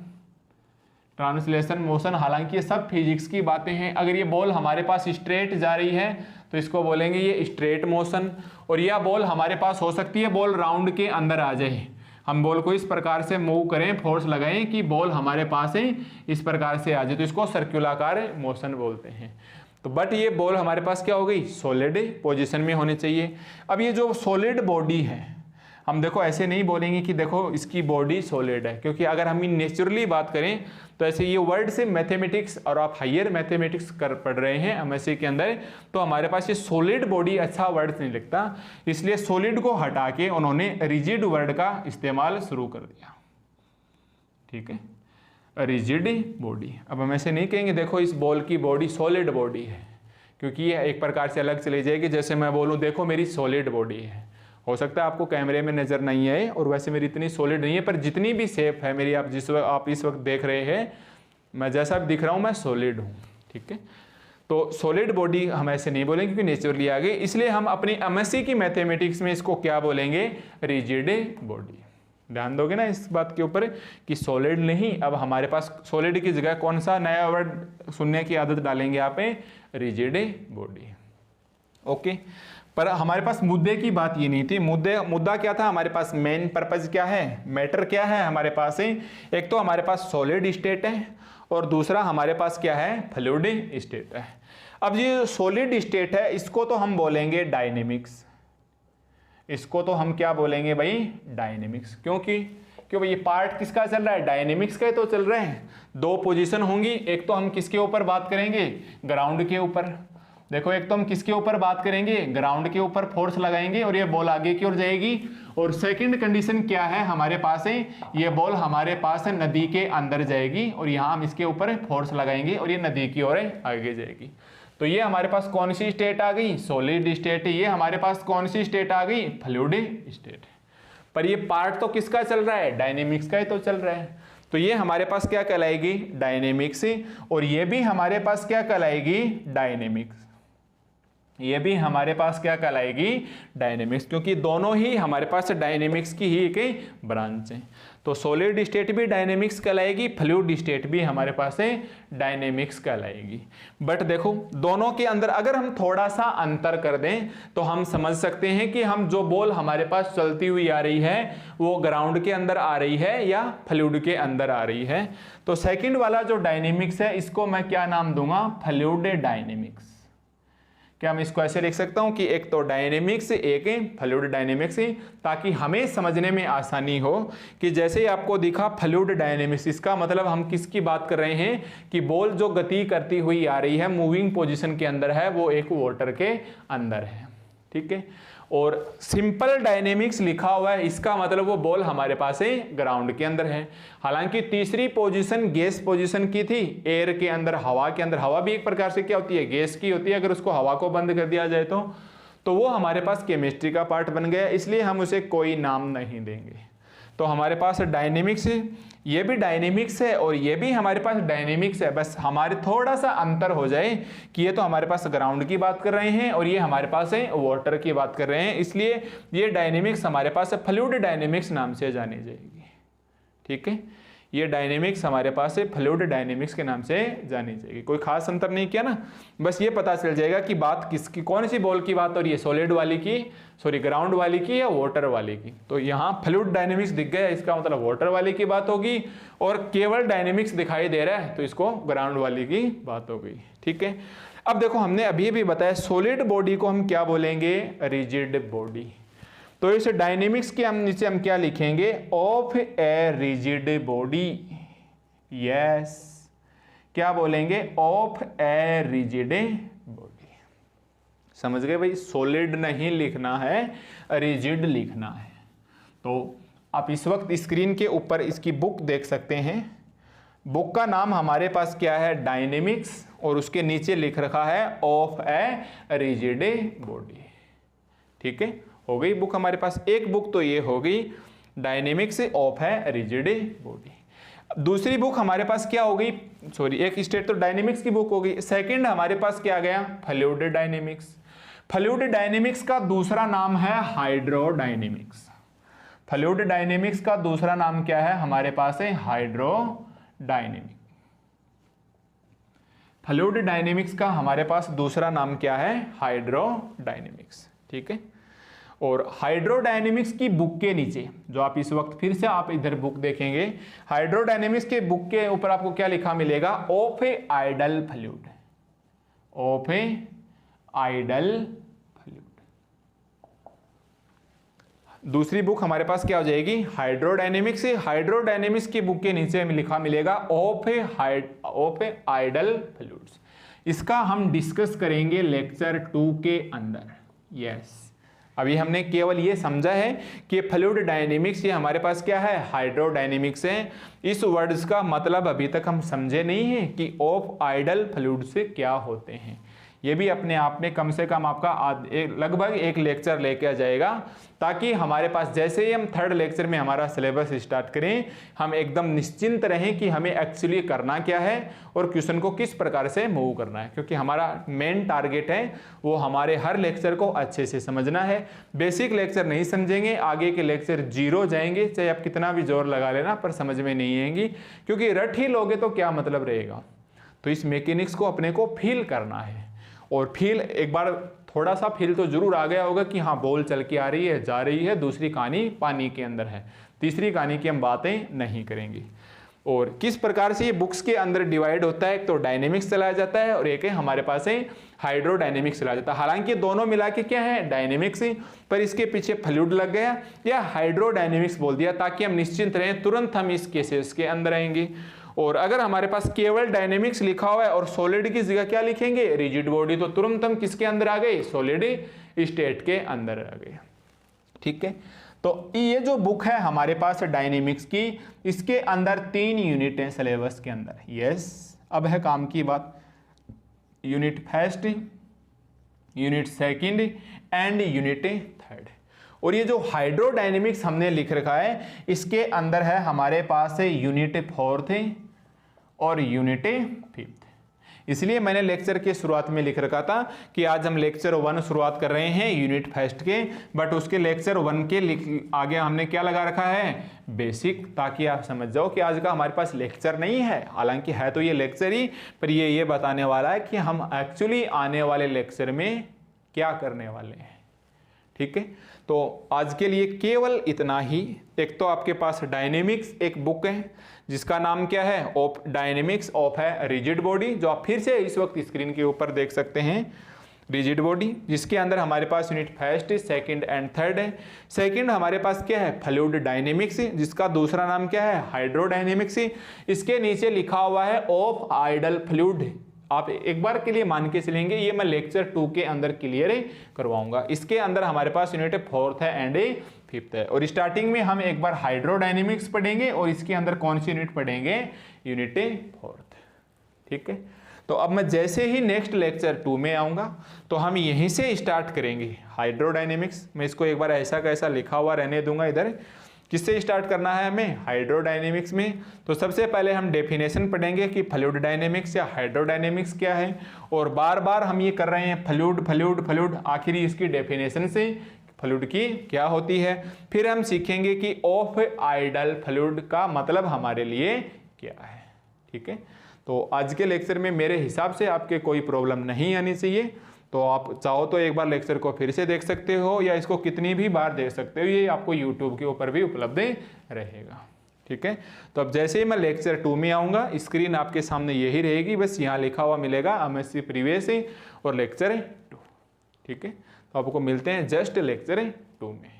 ट्रांसलेशन मोशन, हालांकि ये सब फिजिक्स की बातें हैं। अगर ये बॉल हमारे पास स्ट्रेट जा रही है तो इसको बोलेंगे ये स्ट्रेट मोशन। और यह बॉल हमारे पास हो सकती है बॉल राउंड के अंदर आ जाए, हम बॉल को इस प्रकार से मूव करें, फोर्स लगाएं कि बॉल हमारे पास है इस प्रकार से आ जाए, तो इसको सर्कुलाकार मोशन बोलते हैं। तो बट ये बॉल हमारे पास क्या हो गई? सॉलिड पोजीशन में होनी चाहिए। अब ये जो सॉलिड बॉडी है, हम देखो ऐसे नहीं बोलेंगे कि देखो इसकी बॉडी सॉलिड है, क्योंकि अगर हम नेचुरली बात करें तो ऐसे ये वर्ड से मैथमेटिक्स, और आप हायर मैथमेटिक्स पढ़ रहे हैं एमएससी के अंदर, तो हमारे पास ये सॉलिड बॉडी अच्छा वर्ड नहीं लिखता, इसलिए सॉलिड को हटा के उन्होंने रिजिड वर्ड का इस्तेमाल शुरू कर दिया, ठीक है, रिजिड बॉडी। अब हम ऐसे नहीं कहेंगे देखो इस बॉल की बॉडी सॉलिड बॉडी है, क्योंकि ये एक प्रकार से अलग चली जाएगी। जैसे मैं बोलूँ देखो मेरी सॉलिड बॉडी है, हो सकता है आपको कैमरे में नजर नहीं आए और वैसे मेरी इतनी सॉलिड नहीं है, पर जितनी भी शेप है मेरी, आप जिस वक्त आप इस वक्त देख रहे हैं, मैं जैसा भी दिख रहा हूँ मैं सॉलिड हूँ, ठीक है। तो सॉलिड बॉडी हम ऐसे नहीं बोलेंगे क्योंकि नेचुरली आ गई, इसलिए हम अपनी एमएससी की मैथमेटिक्स में इसको क्या बोलेंगे? Rigid body. ध्यान दोगे ना इस बात के ऊपर कि सॉलिड नहीं, अब हमारे पास सॉलिड की जगह कौन सा नया वर्ड सुनने की आदत डालेंगे आप? Rigid body, okay. पर हमारे पास मुद्दे की बात ये नहीं थी। मुद्दा क्या था हमारे पास? मेन पर्पज क्या है, मैटर क्या है हमारे पास? एक तो हमारे पास सॉलिड स्टेट है और दूसरा हमारे पास क्या है? फ्लूइड स्टेट है। अब ये सॉलिड स्टेट है इसको तो हम बोलेंगे डायनेमिक्स, इसको तो हम क्या बोलेंगे भाई? डायनेमिक्स। क्योंकि क्यों भाई? ये पार्ट किसका चल रहा है? डायनेमिक्स का तो चल रहे हैं। दो पोजीशन होंगी, एक तो हम किसके ऊपर बात करेंगे? ग्राउंड के ऊपर। देखो एक तो हम किसके ऊपर बात करेंगे? ग्राउंड के ऊपर फोर्स लगाएंगे और ये बॉल आगे की ओर जाएगी। और सेकंड कंडीशन क्या है हमारे पास? है ये बॉल हमारे पास है नदी के अंदर जाएगी और यहाँ हम इसके ऊपर फोर्स लगाएंगे और ये नदी की ओर आगे जाएगी। तो ये हमारे पास कौन सी स्टेट आ गई? Solid state. ये हमारे पास कौन सी स्टेट आ गई? Fluid state. पर ये पार्ट तो किसका चल रहा है? डायनेमिक्स का ही तो चल रहा है। तो ये हमारे पास क्या कहलाएगी? डायनेमिक्स। और ये भी हमारे पास क्या कहलाएगी? डायनेमिक्स। ये भी हमारे पास क्या कहलाएगी? डायनेमिक्स, क्योंकि दोनों ही हमारे पास डायनेमिक्स की ही एक ब्रांच है। तो सॉलिड स्टेट भी डायनेमिक्स कहलाएगी, फ्लूइड स्टेट भी हमारे पास है डायनेमिक्स कहलाएगी। बट देखो दोनों के अंदर अगर हम थोड़ा सा अंतर कर दें तो हम समझ सकते हैं कि हम जो बॉल हमारे पास चलती हुई आ रही है वो ग्राउंड के अंदर आ रही है या फ्लूइड के अंदर आ रही है। तो सेकंड वाला जो डायनेमिक्स है इसको मैं क्या नाम दूंगा, फ्लूइड डायनेमिक्स। क्या मैं इसको ऐसे लिख सकता हूं कि एक तो डायनेमिक्स एक फ्लूइड डायनेमिक्स, ताकि हमें समझने में आसानी हो कि जैसे ही आपको दिखा फ्लूइड डायनेमिक्स, इसका मतलब हम किसकी बात कर रहे हैं कि बॉल जो गति करती हुई आ रही है, मूविंग पोजीशन के अंदर है, वो एक वाटर के अंदर है। ठीक है। और सिंपल डायनेमिक्स लिखा हुआ है, इसका मतलब वो बॉल हमारे पास है ग्राउंड के अंदर है। हालांकि तीसरी पोजीशन गैस पोजीशन की थी, एयर के अंदर, हवा के अंदर। हवा भी एक प्रकार से क्या होती है, गैस की होती है। अगर उसको हवा को बंद कर दिया जाए तो वो हमारे पास केमिस्ट्री का पार्ट बन गया, इसलिए हम उसे कोई नाम नहीं देंगे। तो हमारे पास डायनेमिक्स, ये भी डायनेमिक्स है और ये भी हमारे पास डायनेमिक्स है, बस हमारे थोड़ा सा अंतर हो जाए कि ये तो हमारे पास ग्राउंड की बात कर रहे हैं और ये हमारे पास है वाटर की बात कर रहे हैं, इसलिए ये डायनेमिक्स हमारे पास फ्लूइड डायनेमिक्स नाम से जानी जाएगी। ठीक है, ये डायनेमिक्स हमारे पास है फ्लूइड डायनेमिक्स के नाम से जानी जाएगी। कोई खास अंतर नहीं किया ना, बस ये पता चल जाएगा कि बात किसकी, कौन सी बॉल की बात हो रही है, सॉलिड वाली की, सॉरी ग्राउंड वाली की या वाटर वाली की। तो यहाँ फ्लूइड डायनेमिक्स दिख गया, इसका मतलब वाटर वाली की बात होगी, और केवल डायनेमिक्स दिखाई दे रहा है तो इसको ग्राउंड वाली की बात हो गई। ठीक है। अब देखो हमने अभी भी बताया सॉलिड बॉडी को हम क्या बोलेंगे, रिजिड बॉडी। तो इस डायनेमिक्स के हम नीचे हम क्या लिखेंगे, of a rigid body. Yes, क्या बोलेंगे, ऑफ ए रिजिड बॉडी। समझ गए भाई, सॉलिड नहीं लिखना है, रिजिड लिखना है। तो आप इस वक्त स्क्रीन के ऊपर इसकी बुक देख सकते हैं। बुक का नाम हमारे पास क्या है, डायनेमिक्स, और उसके नीचे लिख रखा है ऑफ ए रिजिड बॉडी। ठीक है, हो गई बुक हमारे पास। एक बुक तो ये हो गई डायनेमिक्स ऑफ है रिजिड बॉडी। दूसरी बुक हमारे पास क्या हो गई, सॉरी एक स्टेट तो डायनेमिक्स की बुक हो गई। सेकंड हमारे पास क्या गया, फ्लूइड डायनेमिक्स। फ्लूइड डायनेमिक्स का दूसरा नाम है हाइड्रोडायनेमिक्स। फ्लूइड डायनेमिक्स का दूसरा नाम क्या है, हमारे पास है हाइड्रोडायनेमिक्स। फ्लूइड डायनेमिक्स का हमारे पास दूसरा नाम क्या है, हाइड्रोडायनेमिक्स। ठीक है। और हाइड्रोडायनेमिक्स की बुक के नीचे जो आप इस वक्त फिर से आप इधर बुक देखेंगे, हाइड्रोडायनेमिक्स के बुक के ऊपर आपको क्या लिखा मिलेगा, of a ideal fluid. Of a ideal fluid. दूसरी बुक हमारे पास क्या हो जाएगी, हाइड्रोडायनेमिक्स। हाइड्रोडायनेमिक्स की बुक के नीचे लिखा मिलेगा ऑफ ए आइडल फ्लूइड्स। इसका हम डिस्कस करेंगे लेक्चर 2 के अंदर। यस, अभी हमने केवल ये समझा है कि फ्लूइड डायनेमिक्स ये हमारे पास क्या है, हाइड्रोडायनेमिक्स है। इस वर्ड्स का मतलब अभी तक हम समझे नहीं है कि ऑफ आइडल फ्लूइड से क्या होते हैं। ये भी अपने आप में कम से कम आपका लगभग एक लेक्चर लेके आ जाएगा, ताकि हमारे पास जैसे ही हम थर्ड लेक्चर में हमारा सिलेबस स्टार्ट करें, हम एकदम निश्चिंत रहें कि हमें एक्चुअली करना क्या है और क्वेश्चन को किस प्रकार से मूव करना है। क्योंकि हमारा मेन टारगेट है वो हमारे हर लेक्चर को अच्छे से समझना है। बेसिक लेक्चर नहीं समझेंगे, आगे के लेक्चर जीरो जाएंगे, चाहे आप कितना भी जोर लगा लेना, पर समझ में नहीं आएंगी। क्योंकि रट ही लोगे तो क्या मतलब रहेगा। तो इस मैकेनिक्स को अपने को फील करना है, और फील एक बार थोड़ा सा फील तो जरूर आ गया होगा कि हाँ बॉल चल के आ रही है, जा रही है, दूसरी कहानी पानी के अंदर है, तीसरी कहानी की हम बातें नहीं करेंगे। और किस प्रकार से ये बुक्स के अंदर डिवाइड होता है, एक तो डायनेमिक्स चलाया जाता है और एक है हमारे पास है हाइड्रोडायनेमिक्स चलाया जाता है। हालांकि दोनों मिला के क्या है, डायनेमिक्स, पर इसके पीछे फ्लूइड लग गया या हाइड्रोडायनेमिक्स बोल दिया, ताकि हम निश्चिंत रहें, तुरंत हम इस केसेस के अंदर आएंगे। और अगर हमारे पास केवल डायनेमिक्स लिखा हुआ है और सॉलिड की जगह क्या लिखेंगे, रिजिड बॉडी, तो तुरंत हम किसके अंदर आ गए, सॉलिड स्टेट के अंदर आ गए। ठीक है। तो ये जो बुक है हमारे पास डायनेमिक्स की, इसके अंदर 3 यूनिट है सिलेबस के अंदर। यस, अब है काम की बात। Unit first, unit second and unit third. और ये जो हाइड्रोडायनेमिक्स हमने लिख रखा है, इसके अंदर है हमारे पास यूनिट 4th और यूनिट 5th। इसलिए मैंने लेक्चर की शुरुआत में लिख रखा था कि आज हम लेक्चर 1 शुरुआत कर रहे हैं यूनिट फर्स्ट के, बट उसके लेक्चर 1 के आगे हमने क्या लगा रखा है, बेसिक, ताकि आप समझ जाओ कि आज का हमारे पास लेक्चर नहीं है। हालांकि है तो ये लेक्चर ही, पर ये बताने वाला है कि हम एक्चुअली आने वाले लेक्चर में क्या करने वाले हैं। ठीक है, तो आज के लिए केवल इतना ही। एक तो आपके पास डायनेमिक्स एक बुक है जिसका नाम क्या है, ऑफ डायनेमिक्स ऑफ है रिजिड बॉडी, जो आप फिर से इस वक्त स्क्रीन के ऊपर देख सकते हैं, रिजिड बॉडी, जिसके अंदर हमारे पास unit first, second and third है। सेकंड हमारे पास क्या है, फ्लूइड डायनेमिक्स, जिसका दूसरा नाम क्या है, हाइड्रोडायनेमिक्स। इसके नीचे लिखा हुआ है ऑफ आइडल फ्लूइड। आप एक बार के लिए मान के चलेंगे, ये मैं लेक्चर 2 के अंदर क्लियर करवाऊंगा। इसके अंदर हमारे पास यूनिट 4th है एंड 5th है। और स्टार्टिंग में हम एक बार हाइड्रोडायनेमिक्स पढ़ेंगे और इसके अंदर कौन सी यूनिट पढ़ेंगे, यूनिट 4th। ठीक है, तो अब मैं जैसे ही नेक्स्ट लेक्चर 2 में आऊंगा तो हम यहीं से स्टार्ट करेंगे हाइड्रोडायनेमिक्स। मैं इसको एक बार ऐसा कैसा लिखा हुआ रहने दूंगा इधर। किससे स्टार्ट करना है हमें, हाइड्रोडायनेमिक्स में। तो सबसे पहले हम डेफिनेशन पढ़ेंगे कि फ्लूइड डायनेमिक्स या हाइड्रोडायनेमिक्स क्या है, और बार बार हम ये कर रहे हैं फ्लूइड फ्लूइड फ्लूइड, आखिरी इसकी डेफिनेशन से फ्लूइड की क्या होती है। फिर हम सीखेंगे कि ऑफ आइडल फ्लूइड का मतलब हमारे लिए क्या है। ठीक है, तो आज के लेक्चर में मेरे हिसाब से आपके कोई प्रॉब्लम नहीं आनी चाहिए। तो आप चाहो तो एक बार लेक्चर को फिर से देख सकते हो या इसको कितनी भी बार देख सकते हो, ये आपको YouTube के ऊपर भी उपलब्ध रहेगा। ठीक है, तो अब जैसे ही मैं लेक्चर 2 में आऊँगा, स्क्रीन आपके सामने यही रहेगी, बस यहाँ लिखा हुआ मिलेगा MSc प्रीवियस और लेक्चर 2। ठीक है, तो आपको मिलते हैं जस्ट लेक्चर 2 में।